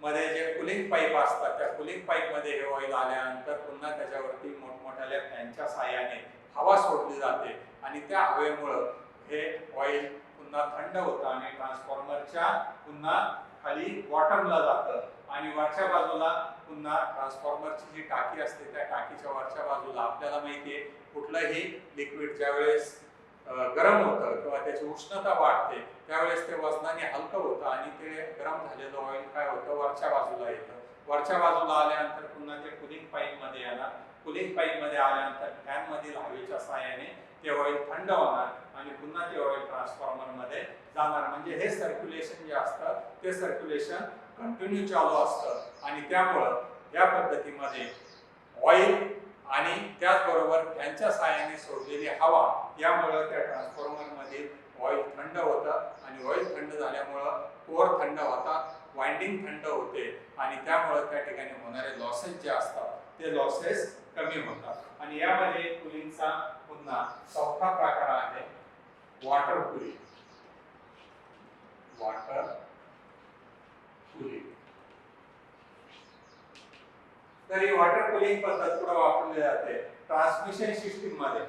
S1: मध्ये जे कुलिंग पाईप असतात त्या कुलिंग पाईप मध्ये हे ऑइल आल्यानंतर पुन्हा त्याच्यावरती मोठमोठ्या फॅनच्या साहाय्याने हवा सोडली जाते आणि त्या हवेमुळे हे ऑइल पुन्हा थंड होतं आणि ट्रान्सफॉर्मरच्या पुन्हा खाली बॉटमला जातं आणि वरच्या बाजूला पुन्हा ट्रान्सफॉर्मरची जी टाकी असते त्या टाकीच्या वरच्या बाजूला आपल्याला माहिती आहे कुठलंही लिक्विड ज्यावेळेस गरम होतं किंवा त्याची उष्णता वाढते त्यावेळेस ते वजनाने हलकं होतं आणि ते गरम झालेलं ऑइल काय होतं वरच्या बाजूला येतं. वरच्या बाजूला आल्यानंतर पुन्हा ते कुलिंग पाईप मध्ये येणार. कुलिंग पाईप मध्ये आल्यानंतर फॅन मधील हवेच्या साहाय्याने ते ऑइल थंड होणार आणि पुन्हा ते ऑइल ट्रान्सफॉर्मर मध्ये जाणार. म्हणजे हे सर्क्युलेशन जे असतं ते सर्क्युलेशन कंटिन्यू चालू असतं आणि त्यामुळं या पद्धतीमध्ये ऑइल आणि त्याचबरोबर फॅनच्या साहाय्याने सोडलेली हवा यामुळे त्या ट्रान्सफॉर्मर मध्ये ऑइल थंड होतं आणि ऑइल थंड झाल्यामुळं कोर थंड होतात, वाइंडिंग थंड होते आणि त्यामुळे त्या ठिकाणी होणारे लॉसेस जे असतात ते लॉसेस कमी होतात. आणि यामध्ये कुलिंगचा पुन्हा चौथा प्रकार आहे वॉटर कुलिंग. Water cooling. तर ही वॉटर कुलिंग पद्धत पुढे वापरली जाते ट्रान्समिशन सिस्टीम मध्ये.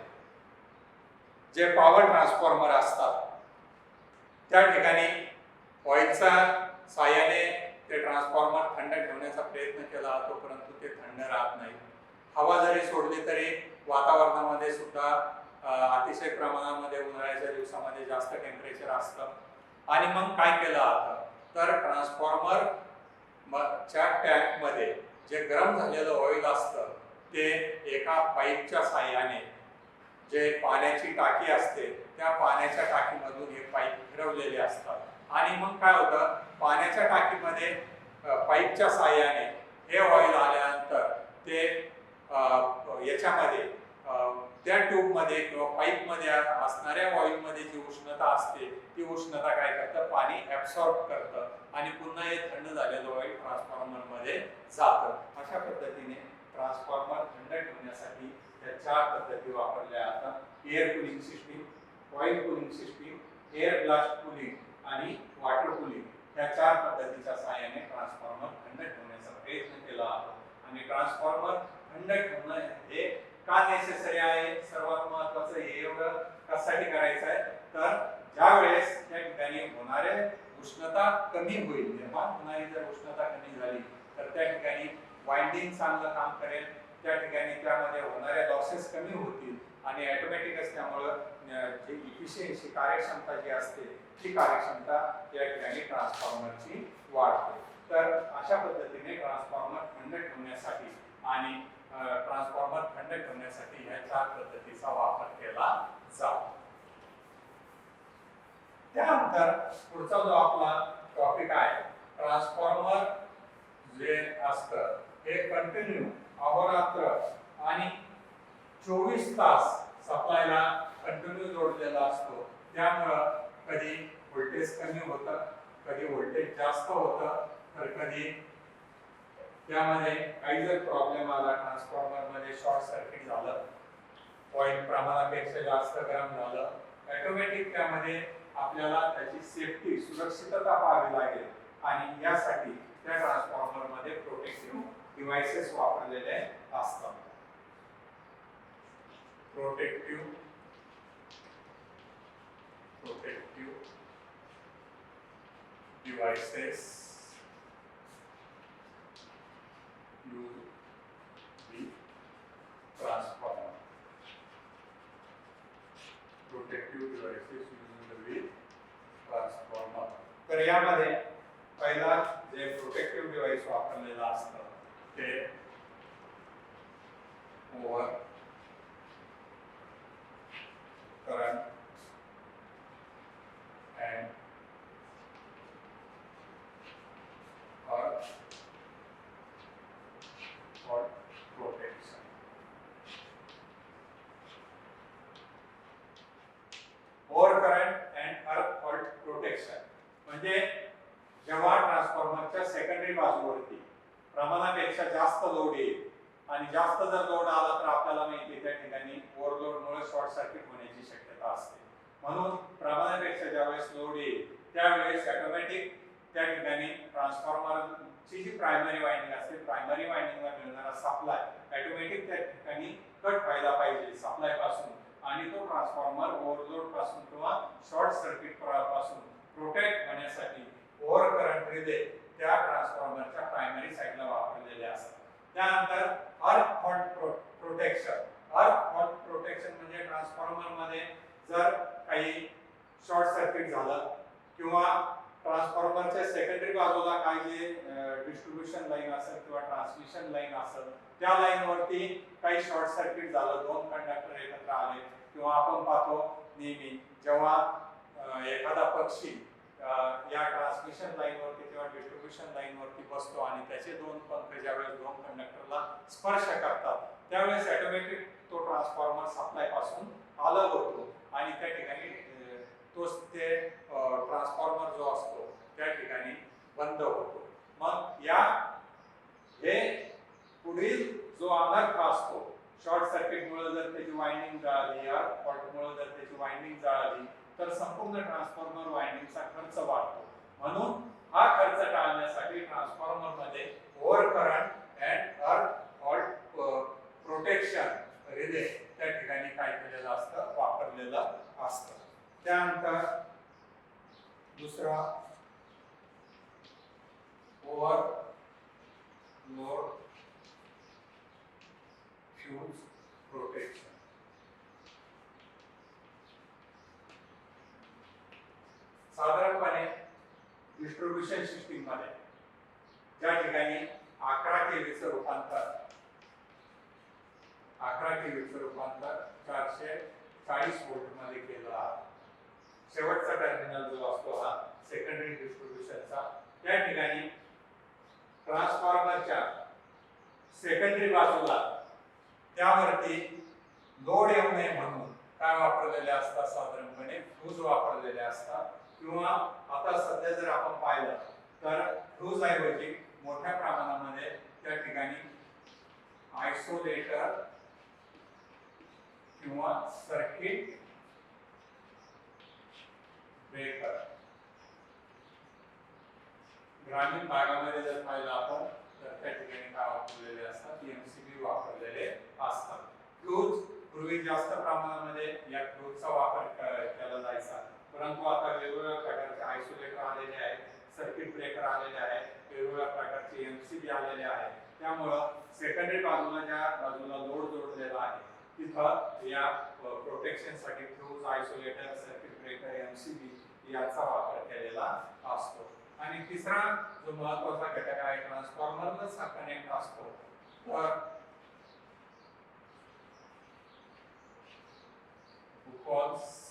S1: जे पॉवर ट्रान्सफॉर्मर असतात त्या ठिकाणी ऑइलचा साहाय्याने ते ट्रान्सफॉर्मर थंड ठेवण्याचा प्रयत्न केला जातो परंतु ते थंड राहत नाही. हवा जरी सोडली तरी वातावरणामध्ये सुद्धा अतिशय प्रमाणामध्ये उन्हाळ्याच्या दिवसामध्ये जास्त टेम्परेचर असतं आणि मग काय केलं जातं तर ट्रान्सफॉर्मर च्या टँक मध्ये जे गरम झालेलं ऑइल असतं ते एका पाईपच्या साहाय्याने जे पाण्याची टाकी असते त्या पाण्याच्या टाकीमधून हे पाईप फिरवलेले असतात आणि मग काय होतं पाण्याच्या टाकीमध्ये पाईपच्या साहाय्याने हे ऑइल आल्यानंतर ते याच्यामध्ये त्या ट्यूब मध्ये किंवा पाईप मध्ये असणाऱ्या ऑइल मध्ये जी उष्णता असते ती उष्णता काय करतं पाणी ऍब्सॉर्ब करतं आणि पुन्हा हे थंड झालेलं ऑइल ट्रान्सफॉर्मर मध्ये जातं. अशा पद्धतीने ट्रान्सफॉर्मर थंड ठेवण्यासाठी या 4 पद्धती वापरल्या जातात. Air cooling system, oil cooling system, air blast cooling आणि वॉटर कुलिंग या 4 पद्धतीच्या सहाय्याने ट्रान्सफॉर्मर थंड ठेवण्याचा प्रयत्न केला जातो. आणि ट्रान्सफॉर्मर थंड ठेवणं हे का नेसेसरी आहे सर्वात महत्त्वाचं हे एवढं कशासाठी करायचं आहे तर ज्या वेळेस त्या ठिकाणी होणारे उष्णता कमी होईल निर्माण होणारी जर उष्णता कमी झाली तर त्या ठिकाणी वाइंडिंग चांगलं काम करेल, त्या ठिकाणी त्यामध्ये होणारे लॉसेस कमी होतील आणि ऑटोमॅटिकच त्यामुळं जी इफिशियन्सी कार्यक्षमता जी असते ती कार्यक्षमता या ठिकाणी ट्रान्सफॉर्मरची वाढते. तर अशा पद्धतीने ट्रान्सफॉर्मर थंड ठेवण्यासाठी आणि ट्रान्सफॉर्मर थंड ठेवण्यासाठी ह्या 4 पद्धतीचा वापर केला जातो. त्यानंतर पुढचा जो आपला टॉपिक आहे ट्रान्सफॉर्मर जे असतं हे कंटिन्यू अहोरात्र आणि 24 तास सप्लायला कंटिन्यू जोडलेला असतो. त्यामुळं कधी व्होल्टेज कमी होतं, कधी व्होल्टेज जास्त होतं, तर कधी त्यामध्ये काही जर प्रॉब्लेम आला ट्रान्सफॉर्मर मध्ये शॉर्ट सर्किट झालं, ऑइल प्रमाणापेक्षा जास्त गरम झालं, ऑटोमॅटिक त्यामध्ये आपल्याला त्याची सेफ्टी सुरक्षितता पाहावी लागेल आणि यासाठी त्या ट्रान्सफॉर्मर मध्ये प्रोटेक्टिव्ह डिव्हाइसेस वापरलेले असतात. Protective protective devices use the transformer. Protective devices using the transformer. तर यामध्ये पहिला जे प्रोटेक्टिव्ह डिव्हाइस वापरलेलं असतं ते over current and earth fault protection. Over current and earth fault protection म्हणजे जेव्हा ट्रान्सफॉर्मरच्या सेकंडरी बाजूवरती प्रमाणापेक्षा जास्त लोड येईल आणि जास्त जर लोड आला तर आपल्याला माहिती त्या ठिकाणी ओव्हरलोडमुळे शॉर्ट सर्किट होण्याची शक्यता असते. म्हणून प्रमाणापेक्षा ज्यावेळेस लोड येईल त्यावेळेस ऑटोमॅटिक त्या ठिकाणी ट्रान्सफॉर्मरची जी प्रायमरी वाइंडिंग असते प्रायमरी वाइंडिंगला मिळणारा सप्लाय ऑटोमॅटिक त्या ठिकाणी कट व्हायला पाहिजे सप्लाय पासून आणि तो ट्रान्सफॉर्मर ओव्हरलोड पासून किंवा शॉर्ट सर्किट पासून प्रोटेक्ट होण्यासाठी ओव्हर करंट रिले त्या ट्रान्सफॉर्मरच्या प्रायमरी साइडला वापरलेले असतात. त्यानंतर अर्थ फॉल्ट प्रोटेक्शन. अर्थ फॉल्ट प्रोटेक्शन म्हणजे ट्रान्सफॉर्मर मध्ये जर काही शॉर्ट सर्किट झालं किंवा ट्रान्सफॉर्मरच्या सेकंडरी बाजूला काही जे डिस्ट्रीब्युशन लाईन असेल किंवा ट्रान्समिशन लाईन असेल त्या लाईन वरती काही शॉर्ट सर्किट झालं दोन कंडक्टर एकत्र आले किंवा आपण पाहतो नेहमी जेव्हा एखादा पक्षी या ट्रान्समिशन लाईन वरती किंवा डिस्ट्रीब्युशन लाईन वरती बसतो आणि त्याचे दोन पंख ज्यावेळेस दोन कंडक्टरला स्पर्श करतात त्यावेळेस ऑटोमॅटिक तो ट्रान्सफॉर्मर सप्लाय पासून अलग होतो आणि त्या ठिकाणी तोच ते ट्रान्सफॉर्मर जो असतो त्या ठिकाणी बंद होतो. मग या हे पुढील जो अनर्थ असतो शॉर्ट सर्किट मुळे जर त्याची वाइंडिंग जळाली या फॉल्ट मुळे जर त्याची वाइंडिंग जळाली तर संपूर्ण ट्रान्सफॉर्मर वाइंडिंगचा खर्च वाढतो. म्हणून हा खर्च टाळण्यासाठी ट्रान्सफॉर्मर मध्ये over current and earth fault protection relay त्या ठिकाणी काय केलेलं असतं वापरलेलं असतं. त्यानंतर दुसरा ओव्हर लोड फ्यूज प्रोटेक्शन. साधारणपणे डिस्ट्रीब्युशन सिस्टीम मध्ये ज्या ठिकाणी 11 केव्हीचं रूपांतर 440 व्होल्ट मध्ये केलं आहे. शेवटचा टर्मिनल जो असतो हा सेकंडरी डिस्ट्रीब्युशनचा त्या ठिकाणी ट्रान्सफॉर्मरच्या सेकंडरी बाजूला त्यावरती लोड येऊ नये म्हणून काय वापरलेले असतात साधारणपणे फ्यूज वापरलेले असतात किंवा आता सध्या जर आपण पाहिलं तर फ्यूज ऐवजी मोठ्या प्रमाणामध्ये त्या ठिकाणी आयसोलेटर किंवा सर्किट ब्रेकर ग्रामीण भागामध्ये जर पाहिलं आपण तर त्या ठिकाणी काय वापरलेले असतात एमसीबी वापरलेले असतात. फ्यूज पूर्वी जास्त प्रमाणामध्ये या फ्यूजचा वापर केला जायचा परंतु आता वेगवेगळ्या प्रकारचे आयसोलेटर आलेले आहेत सर्किट ब्रेकर आलेले आहेत वेगवेगळ्या प्रकारचे एमसीबी आलेले आहेत. त्यामुळं सेकंडरी बाजूला ज्या बाजूला लोड जोडलेला आहे तिथं या प्रोटेक्शन साठी fuse isolator circuit breaker MCB याचा वापर केलेला असतो. आणि तिसरा जो महत्त्वाचा घटक आहे ट्रान्सफॉर्मरला कनेक्ट असतो तर बुकॉल्स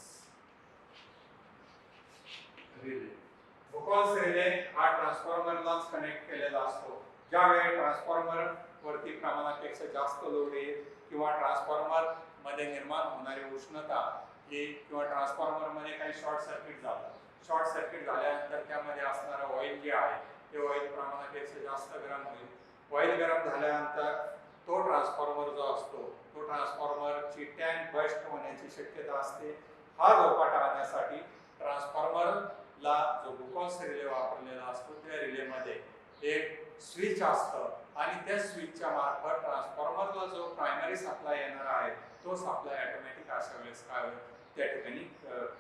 S1: रिले हा ट्रान्सफॉर्मरलाच कनेक्ट केलेला असतो. ज्यावेळी ट्रान्सफॉर्मर वरती प्रमाणापेक्षा जास्त लोड येईल किंवा ट्रान्सफॉर्मर मध्ये निर्माण होणारी उष्णता ही किंवा ट्रान्सफॉर्मर मध्ये काही शॉर्ट सर्किट झालं शॉर्ट सर्किट झाल्यानंतर त्यामध्ये असणारं ऑइल जे आहे ते ऑइल प्रमाणापेक्षा जास्त गरम होईल. ऑइल गरम झाल्यानंतर तो ट्रान्सफॉर्मर जो असतो तो ट्रान्सफॉर्मरची टँक बस्ट होण्याची शक्यता असते. हा धोका टाळण्यासाठी ट्रान्सफॉर्मरला जो बुकॉल्स रिले वापरलेला असतो त्या रिलेमध्ये एक स्विच असतं आणि त्या स्विचच्या मार्फत ट्रान्सफॉर्मरला जो प्रायमरी सप्लाय येणार आहे तो सप्लाय ऑटोमॅटिक अशा वेळेस काय त्या ठिकाणी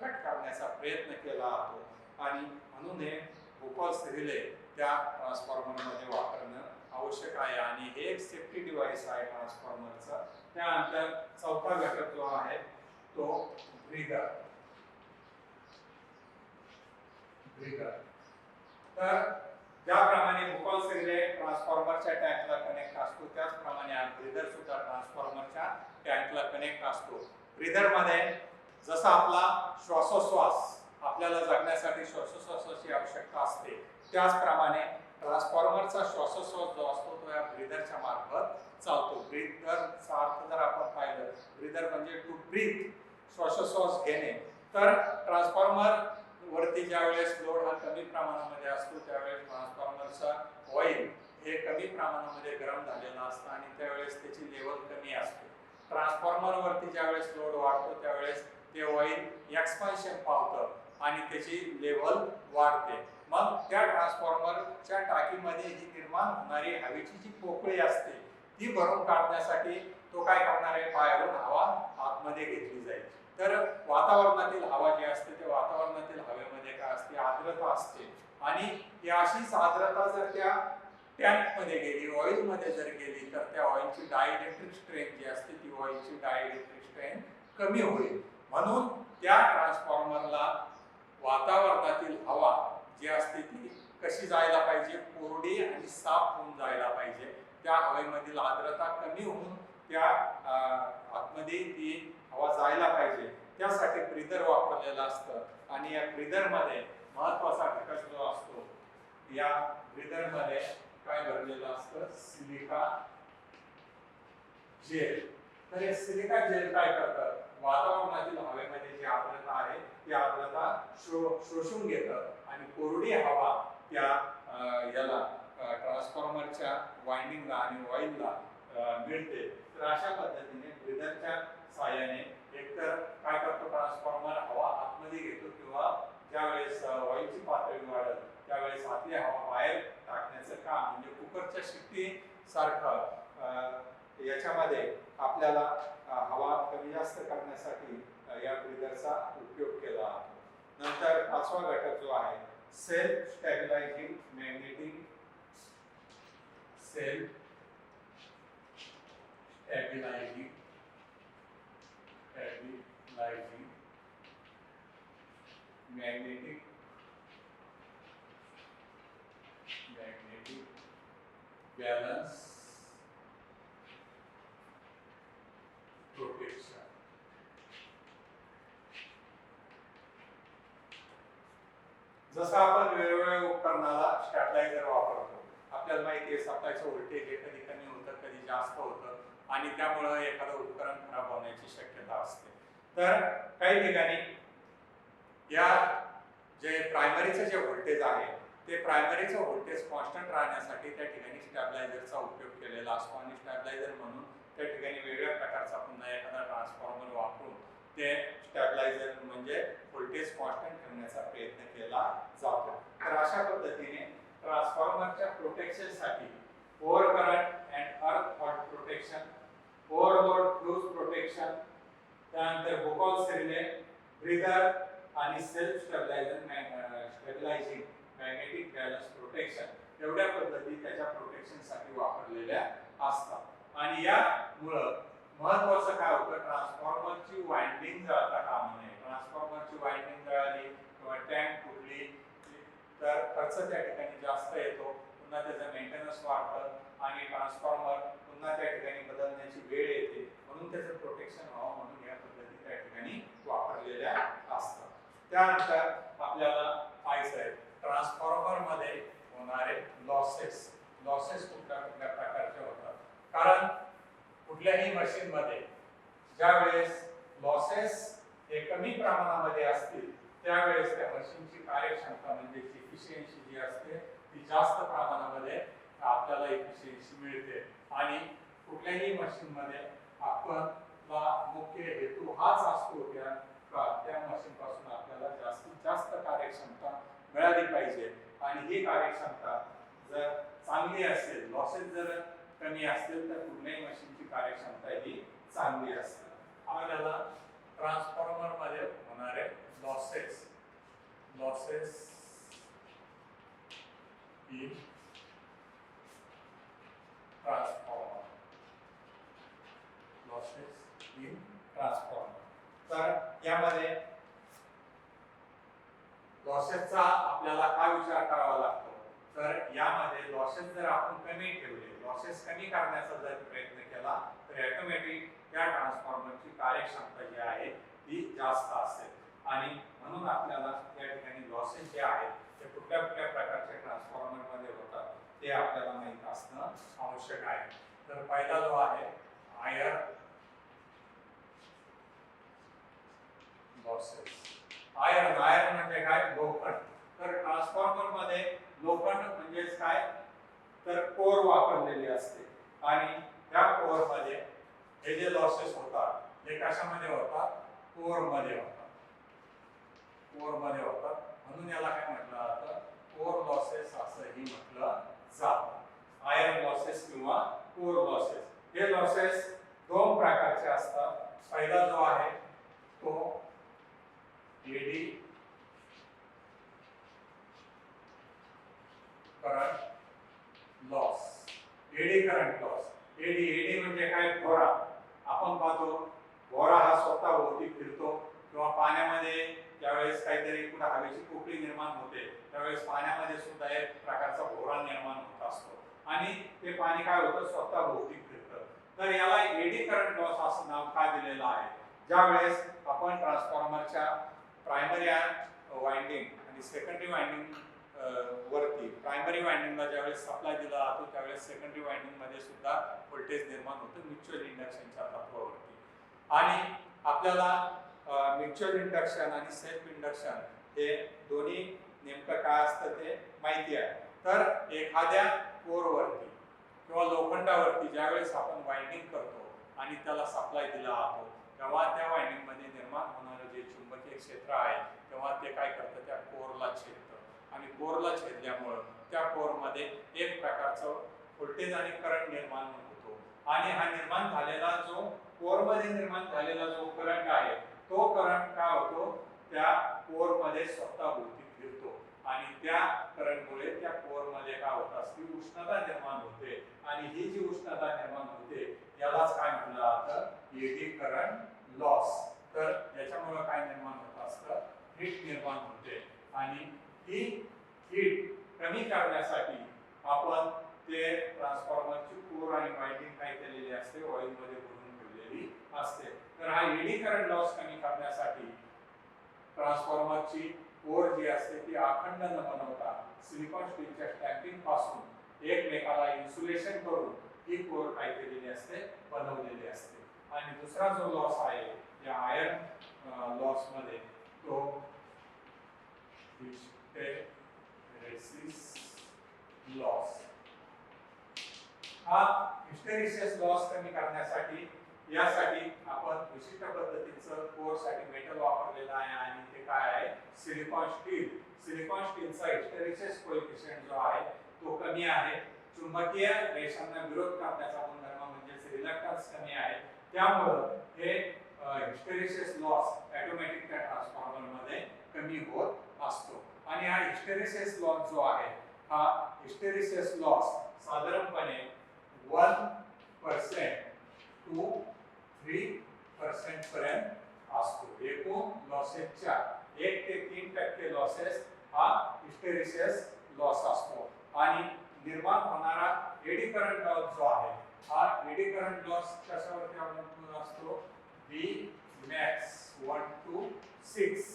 S1: कट करण्याचा प्रयत्न केला जातो आणि म्हणून हे बुकॉल्स रिले त्या ट्रान्सफॉर्मरमध्ये वापरणं आवश्यक आहे आणि हे एक सेफ्टी डिव्हाइस आहे ट्रान्सफॉर्मरचा. त्यानंतर चौथा घटक जो आहे तो ब्रीदर. तर ज्याप्रमाणे बुकॉल्स रिले ट्रान्सफॉर्मरच्या टँकला कनेक्ट असतो त्याचप्रमाणे हा ब्रीदर सुद्धा ट्रान्सफॉर्मरच्या टँकला कनेक्ट असतो. ब्रीदर मध्ये जसा आपला श्वासोश्वास आपल्याला जगण्यासाठी श्वासोश्वासाची आवश्यकता असते त्याचप्रमाणे ट्रान्सफॉर्मरचा श्वासोश्वास जो असतो तो या ब्रीदरच्या मार्फत चालतो. ब्रीदरचा अर्थ जर आपण पाहिलं, ब्रीदर म्हणजे टू ब्रीथ, श्वासोश्वास घेणे. तर ट्रान्सफॉर्मर वरती ज्यावेळेस लोड हा कमी प्रमाणामध्ये असतो त्यावेळेस ट्रान्सफॉर्मरचा ऑइल हे कमी प्रमाणामध्ये गरम झालेलं असतं आणि त्यावेळेस त्याची लेवल कमी असते. ट्रान्सफॉर्मर वरती ज्यावेळेस लोड वाढतो त्यावेळेस ते ऑइल एक्सपान्शन पावतं आणि त्याची लेवल वाढते. मग त्या ट्रान्सफॉर्मरच्या टाकीमध्ये जी निर्माण होणारी हवेची जी पोकळी असते ती भरून काढण्यासाठी तो काय करणार आहे, बाहेरून हवा आतमध्ये घेतली जाईल. तर वातावरणातील हवा जी असते ते वातावरणातील हवेमध्ये काय असते, आर्द्रता असते आणि ही अशीच आर्द्रता जर त्या टँकमध्ये गेली, ऑइलमध्ये जर गेली तर त्या ऑइलची डायइलेक्ट्रिक स्ट्रेंथ जी असते ती ऑइलची डायइलेक्ट्रिक स्ट्रेंथ कमी होईल. म्हणून त्या ट्रान्सफॉर्मरला वातावरणातील हवा जी असते ती कशी जायला पाहिजे, कोरडी आणि साफ होऊन जायला पाहिजे. त्या हवेमधील आर्द्रता कमी होऊन त्या आतमध्ये ती हवा जायला पाहिजे. त्यासाठी ब्रीदर वापरलेलं असतं आणि या ब्रीदरमध्ये महत्त्वाचा घटक जो असतो, या ब्रीदरमध्ये काय भरलेलं असतं, सिलिका जेल. तर हे सिलिका जेल काय करतं, वातावरणातील हवेमध्ये जी आर्द्रता आहे ती आर्द्रता शोषून घेतं आणि कोरडी हवा त्या याला ट्रान्सफॉर्मरच्या वाइंडिंगला आणि ऑइलला मिळते. तर अशा पद्धतीने ब्रीदरच्या सहाय्याने एकतर काय करतो ट्रान्सफॉर्मर, हवा आतमध्ये घेतो किंवा ज्यावेळेस ऑइलची पातळी वाढेल त्यावेळेस आतली हवा बाहेर टाकण्याचं काम म्हणजे कुकरच्या शिट्टी सारखं याच्यामध्ये आपल्याला हवा कमी जास्त करण्यासाठी या ब्रीदरचा उपयोग केला जातो. नंतर पाचवा घटक जो आहे self stabilising magnetic magnetic balance protection. जसं आपण वेगवेगळ्या उपकरणाला स्टॅबिलायझर वापरतो, आपल्याला माहिती आहे सप्लायचं व्होल्टेज हे कधी कमी होतं कधी जास्त होतं आणि त्यामुळं एखादं उपकरण खराब होण्याची शक्यता असते. तर काही ठिकाणी या जे प्रायमरीचं जे व्होल्टेज आहे ते प्रायमरीचं व्होल्टेज कॉन्स्टंट राहण्यासाठी त्या ठिकाणी स्टॅबिलायझरचा उपयोग केलेला असतो आणि स्टॅबिलायझर म्हणून त्या ठिकाणी वेगळ्या प्रकारचा पुन्हा एखादा ट्रान्सफॉर्मर वापरून ते स्टॅबिलायझर म्हणजे व्होल्टेज कॉन्स्टंट ठेवण्याचा प्रयत्न केला जातो. तर अशा पद्धतीने ट्रान्सफॉर्मरच्या प्रोटेक्शनसाठी over current and earth fault protection, overload fuse protection, त्यानंतर बुकॉल्स रिले, ब्रीदर आणि self stabilising magnetic balance protection एवढ्या पद्धती त्याच्या प्रोटेक्शनसाठी वापरलेल्या असतात. आणि यामुळं महत्त्वाचं काय होतं, ट्रान्सफॉर्मरची वाइंडिंग जळता कामा नये. ट्रान्सफॉर्मरची वाइंडिंग जळाली किंवा टँक फुटली तर खर्च त्या ठिकाणी जास्त येतो, पुन्हा त्याचं मेंटेनन्स वाढतं आणि ट्रान्सफॉर्मर पुन्हा त्या ठिकाणी बदलण्याची वेळ येते. म्हणून त्याचं प्रोटेक्शन व्हावं म्हणून या पद्धती त्या ठिकाणी वापरलेल्या असतात. त्यानंतर आपल्याला पाहायचं आहे ट्रान्सफॉर्मरमध्ये होणारे लॉसेस कुठल्या कुठल्या प्रकारचे होतात. कारण कुठल्याही मशीनमध्ये ज्यावेळेस लॉसेस हे कमी प्रमाणामध्ये असतील त्यावेळेस त्या मशीनची कार्यक्षमता म्हणजे इफिशियन्सी जी असते ती जास्त प्रमाणामध्ये आपल्याला इफिशियन्सी मिळते. आणि कुठल्याही मशीनमध्ये आपला मुख्य हेतू हाच असतो त्या मशीन पासून आपल्याला जास्तीत जास्त कार्यक्षमता मिळाली पाहिजे आणि ही कार्यक्षमता जर चांगली असेल, लॉसेस जर कमी असतील तर कुठल्याही मशीनची कार्यक्षमता ही चांगली असते. आपल्याला ट्रान्सफॉर्मर मध्ये होणारे लॉसेस इन ट्रान्सफॉर्मर तर यामध्ये लॉसेसचा आपल्याला काय विचार करावा लागतो, तर यामध्ये लॉसेस जर आपण कमी ठेवले, लॉसेस कमी करण्याचा जर प्रयत्न केला तर ऑटोमॅटिक त्या ट्रान्सफॉर्मरची कार्यक्षमता जी आहे ती जास्त असेल. आणि म्हणून आपल्याला या ठिकाणी लॉसेस जे आहेत ते कुठल्या कुठल्या प्रकारचे ट्रान्सफॉर्मर मध्ये होतात ते आपल्याला माहित असणं आवश्यक आहे. तर पहिला जो आहे आयर्न लॉसेस. आयर्न म्हणजे काय, लोखंड. तर ट्रान्सफॉर्मर मध्ये लोखंड म्हणजेच काय, तर कोर वापरलेली असते आणि त्या कोर मध्ये हे जे लॉसेस होतात ते कशामध्ये होतात, कोर मध्ये होतात. म्हणून याला काय म्हटलं जातं, कोर लॉसेस असंही म्हटलं जातं. आयर्न लॉसेस किंवा कोर लॉसेस. हे लॉसेस दोन प्रकारचे असतात. पहिला जो आहे तो eddy current loss. Eddy current loss. Eddy म्हणजे काय, भोरा. आपण पाहतो भोरा हा स्वतः भोवती फिरतो किंवा पाण्यामध्ये ज्यावेळेस काहीतरी कुठे हवेची पोकळी निर्माण होते त्यावेळेस पाण्यामध्ये सुद्धा एक प्रकारचा भोरा निर्माण होत असतो आणि ते पाणी काय होतं, स्वतः भोवती फिरतं. तर याला एडी करंट लॉस असं नाव का दिलेलं आहे, ज्यावेळेस आपण ट्रान्सफॉर्मरच्या प्रायमरी वाइंडिंग आणि सेकंडरी वाइंडिंग वरती, प्रायमरी वाइंडिंगला ज्यावेळेस सप्लाय दिला जातो त्यावेळेस सेकंडरी वाइंडिंग मध्ये सुद्धा व्होल्टेज निर्माण होतं म्युच्युअल इंडक्शनच्या तत्वावरती. आणि आपल्याला म्युच्युअल इंडक्शन आणि सेल्फ इंडक्शन हे दोन्ही नेमकं काय असतं ते माहिती आहे. तर एखाद्या कोरवरती किंवा लोखंडावरती ज्यावेळेस आपण वाइंडिंग करतो आणि त्याला सप्लाय दिला जातो तेव्हा त्या वाइंडिंग मध्ये निर्माण होणारे जे चुंबकीय क्षेत्र आहे तेव्हा ते काय करतं, त्या कोरला छेदतं आणि कोरला छेदल्यामुळं त्या कोरमध्ये एक प्रकारचं व्होल्टेज आणि करंट निर्माण होतो. आणि हा निर्माण झालेला जो कोरमध्ये निर्माण झालेला जो करंट आहे तो करंट काय होतो, त्या कोरमध्ये स्वतः भोवती फिरतो आणि त्या करंटमुळे त्या कोरमध्ये काय होत असते, उष्णता निर्माण होते आणि ही जी उष्णता निर्माण होते यालाच काय म्हटलं जातं, एडी करंट लॉस. तर याच्यामुळे काय निर्माण होत असतं, हीट निर्माण होते आणि ही हीट कमी करण्यासाठी आपण ते ट्रान्सफॉर्मरची कोर आणि वाइंडिंग काय केलेली असते, ऑइल मध्ये भरून ठेवलेली असते. तर हा एडी करंट लॉस कमी करण्यासाठी ट्रान्सफॉर्मरची कोर जी असते ती अखंड न बनवता सिलिकॉन स्टीलच्या स्टॅम्पिंग पासून एकमेकाला इन्सुलेशन करून ही कोर काय केलेली असते, बनवलेली असते. आणि दुसरा जो लॉस आहे या आयर्न लॉस मध्ये तो हिस्टेरेसिस लॉस. हा हिस्टेरेसिस लॉस कमी करण्यासाठी यासाठी आपण विशिष्ट पद्धतीचं कोरसाठी मेटल वापरलेलं आहे आणि ते काय आहे, सिलिकॉन स्टील. सिलिकॉन स्टीलचा हिस्टेरेसिस कोएफिशिएंट जो आहे तो कमी आहे. चुंबकीय रेषांना विरोध करण्याचा गुणधर्म म्हणजेच रिलक्टन्स कमी आहे. त्यामुळे हे हिस्टेरेसिस लॉस ऑटोमॅटिक त्या ट्रान्सफॉर्मर मध्ये कमी होत असतो. आणि हा हिस्टेरेसिस लॉस जो आहे हा हिस्टेरेसिस लॉस साधारणपणे 1% to 3% पर्यंत असतो. एकूण लॉसेसच्या 1 ते 3% लॉसेस हा हिस्टेरेसिस लॉस असतो. आणि निर्माण होणारा एडी करंट लॉस जो आहे हा एडी करंट लॉस कशावरती अवलंबून असतो, V max 1 to 6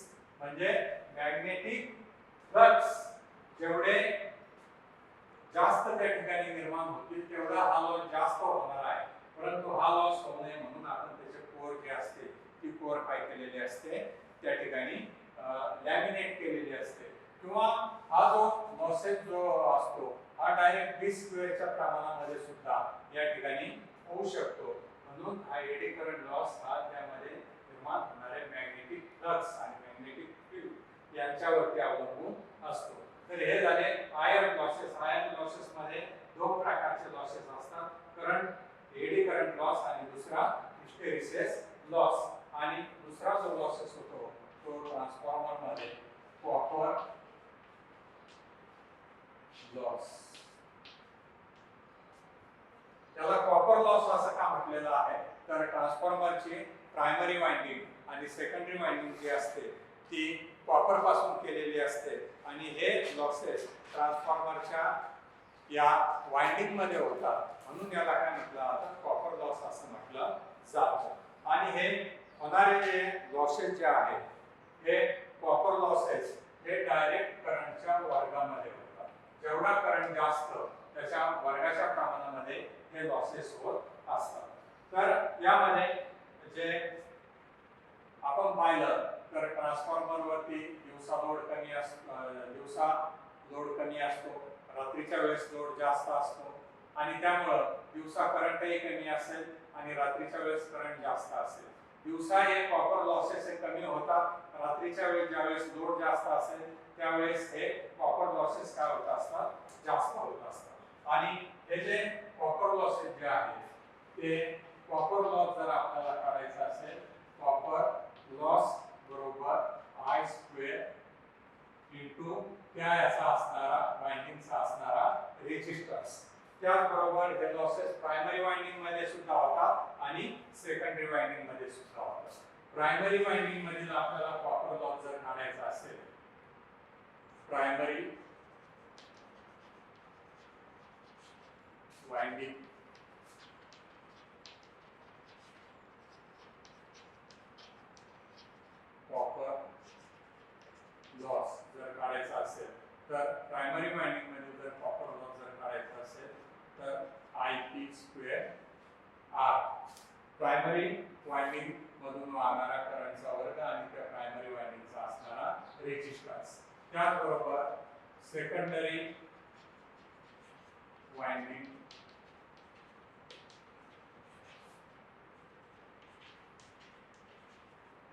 S1: म्हणजे मॅग्नेटिक फ्लक्स जेवढे जास्त त्या ठिकाणी निर्माण होतील तेवढा हा लॉस जास्त होणार आहे. परंतु हा लॉस होऊ नये म्हणून आपण त्याचे कोर जे असते ती कोर काय केलेली असते, त्या ठिकाणी लॅमिनेट केलेली असते. किंवा हा जो लॉसेस जो असतो हा डायरेक्ट B² प्रमाणामध्ये सुद्धा या ठिकाणी होऊ शकतो. म्हणून हा एडी करंट लॉस हा त्यामध्ये निर्माण होणारे मॅग्नेटिक फ्लक्स आणि मॅग्नेटिक फील्ड यांच्यावरती अवलंबून असतो. तर हे झाले आयर्न लॉसेस. आयर्न लॉसेस मध्ये दोन प्रकारचे लॉसेस असतात, करंट एडी करंट लॉस आणि दुसरा हिस्टेरेसिस लॉस. आणि दुसरा जो लॉसेस होतो तो ट्रान्सफॉर्मर मध्ये कॉपर लॉस. त्याला कॉपर लॉस असं का म्हटलेलं आहे तर ट्रान्सफॉर्मरची प्रायमरी वाइंडिंग आणि सेकंडरी वाइंडिंग जी असते ती कॉपर पासून केलेली असते आणि हे लॉसेस ट्रान्सफॉर्मरच्या या वाइंडिंग मध्ये होतात म्हणून याला काय म्हटलं जातं कॉपर लॉस असं म्हटलं जातं. आणि हे होणारे जे लॉसेस जे आहेत हे कॉपर लॉसेस हे डायरेक्ट करंटच्या वर्गामध्ये होतात. जेवढा करंट जास्त त्याच्या वर्गाच्या प्रमाणामध्ये हे लॉसेस होत असतात. तर यामध्ये जे आपण पाहिलं तर ट्रान्सफॉर्मर वरती दिवसा लोड कमी असतो, रात्रीच्या वेळेस लोड जास्त असतो आणि त्यामुळं दिवसा करंटही कमी असेल आणि रात्रीच्या वेळेस करंट जास्त असेल. दिवसा हे कॉपर लॉसेस हे कमी होतात, रात्रीच्या वेळेस ज्यावेळेस लोड जास्त असेल त्यावेळेस हे कॉपर लॉसेस काय होत असतात जास्त होत असतात. आणि हे जे कॉपर लॉसेस जे आहेत ते कॉपर लॉस जर आपल्याला काढायचा असेल कॉपर लॉस बरोबर I स्क्वेअर इंटू त्या याचा असणारा वाइंडिंगचा असणारा रेजिस्टन्स. त्याचबरोबर हे लॉसेस प्रायमरी वाइंडिंग मध्ये सुद्धा होतात आणि सेकंडरी वाइंडिंग मध्ये सुद्धा होतात. प्रायमरी वाइंडिंग मधील आपल्याला कॉपर लॉस जर काढायचा असेल प्रायमरी वाइंडिंग कॉपर लॉस जर काढायचा असेल तर प्रायमरी वाइंडिंग मध्ये जर कॉपर लॉस जर काढायचा असेल तर IP square R primary winding मधून वाहणारा करंटचा वर्ग आणि त्या प्रायमरी वाइंडिंगचा असणारा रेजिस्टन्स. त्याचबरोबर सेकंडरी वाइंडिंग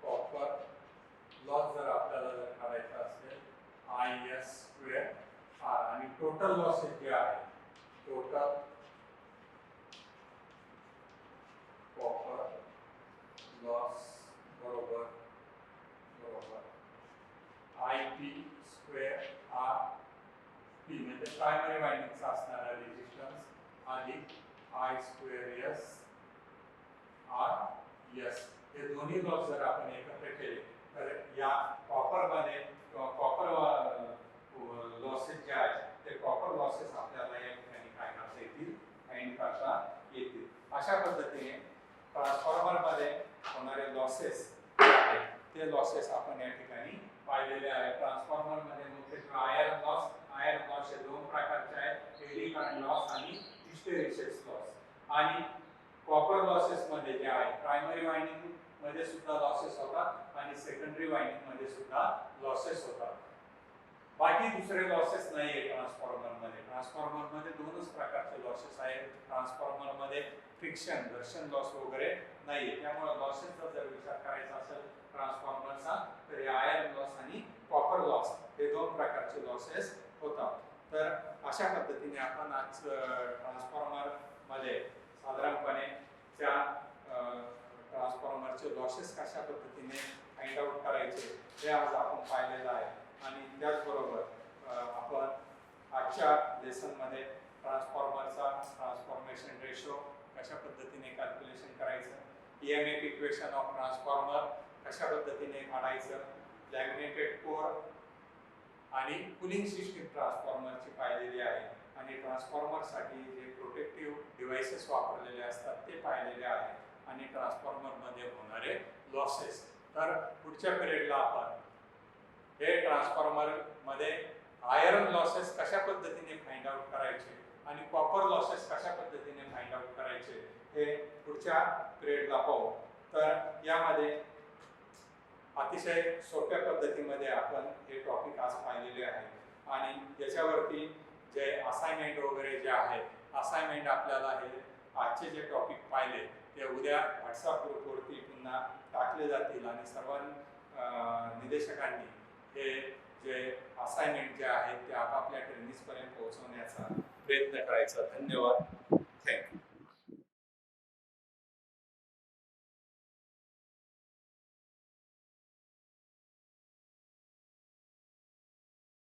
S1: कॉपर लॉस जर आपल्याला जर काढायचा असेल IS स्क्वेअर R आणि टोटल लॉसेस जे आहे टोटल कॉपर लॉस बरोबर IP स्क्वेअर R P म्हणजे प्रायमरी वाइंडिंगचा असणारा रेजिस्टन्स अधिक I square S R S. हे दोन्ही लॉस जर आपण एकत्र केले तर या कॉपर मध्ये कॉपर लॉसेस जे आहेत ते कॉपर लॉसेस आपल्याला या ठिकाणी काय करता येतील फाइंड करता येतील. अशा पद्धतीने ट्रान्सफॉर्मर मध्ये होणारे लॉसेस आहेत ते लॉसेस आपण या ठिकाणी पाहिलेले आहेत. ट्रान्सफॉर्मर मध्ये मुख्यत्वे आयर्न लॉस हे दोन प्रकारचे आहेत, एडी करंट लॉस आणि हिस्टेरिसिस लॉस. आणि कॉपर लॉसेस मध्ये जे आहे प्रायमरी वाइंडिंग मध्ये सुद्धा लॉसेस होतात आणि सेकंडरी वाइंडिंग मध्ये सुद्धा लॉसेस होतात. बाकी दुसरे लॉसेस नाहीये ट्रान्सफॉर्मर मध्ये. ट्रान्सफॉर्मर मध्ये दोनच प्रकारचे लॉसेस आहेत. ट्रान्सफॉर्मर मध्ये फ्रिक्शन घर्षण लॉस वगैरे नाहीये. त्यामुळे लॉसेसचा जर विचार करायचा असेल ट्रान्सफॉर्मरचा तर आयर्न लॉस आणि कॉपर लॉस हे दोन प्रकारचे लॉसेस होतात. तर अशा पद्धतीने आपण आज ट्रान्सफॉर्मर मध्ये साधारणपणे त्या ट्रान्सफॉर्मरचे लॉसेस कशा पद्धतीने फाइंड आउट करायचे हे आज आपण पाहिलेलं आहे. आणि त्याचबरोबर आपण आजच्या लेसनमध्ये ट्रान्सफॉर्मरचा ट्रान्सफॉर्मेशन रेशो कशा पद्धतीने कॅल्क्युलेशन करायचं, EMF इक्वेशन ऑफ ट्रान्सफॉर्मर कशा पद्धतीने काढायचं, लॅमिनेटेड कोर आणि कूलिंग सिस्टीम ट्रान्सफॉर्मरची पाहिलेली आहे. आणि ट्रान्सफॉर्मरसाठी जे प्रोटेक्टिव्ह डिव्हाइसेस वापरलेले असतात ते पाहिलेले आहे. आणि ट्रान्सफॉर्मरमध्ये होणारे लॉसेस. तर पुढच्या पिरियडला आपण हे ट्रान्सफॉर्मरमध्ये आयर्न लॉसेस कशा पद्धतीने फाइंड आउट करायचे आणि कॉपर लॉसेस कशा पद्धतीने फाइंड आउट करायचे हे पुढच्या पिरियडला पाहू. तर यामध्ये अतिशय सोप्या पद्धतीमध्ये आपण हे टॉपिक आज पाहिलेले आहे. आणि याच्यावरती जे असाइनमेंट वगैरे जे आहे असाइनमेंट आपल्याला हे आजचे जे टॉपिक पाहिले ते उद्या व्हॉट्सअप ग्रुपवरती पुन्हा टाकले जातील आणि सर्व निदेशकांनी हे जे असाइनमेंट जे आहेत ते आपापल्या ट्रेनिंग्सपर्यंत पोहोचवण्याचा प्रयत्न करायचा. धन्यवाद.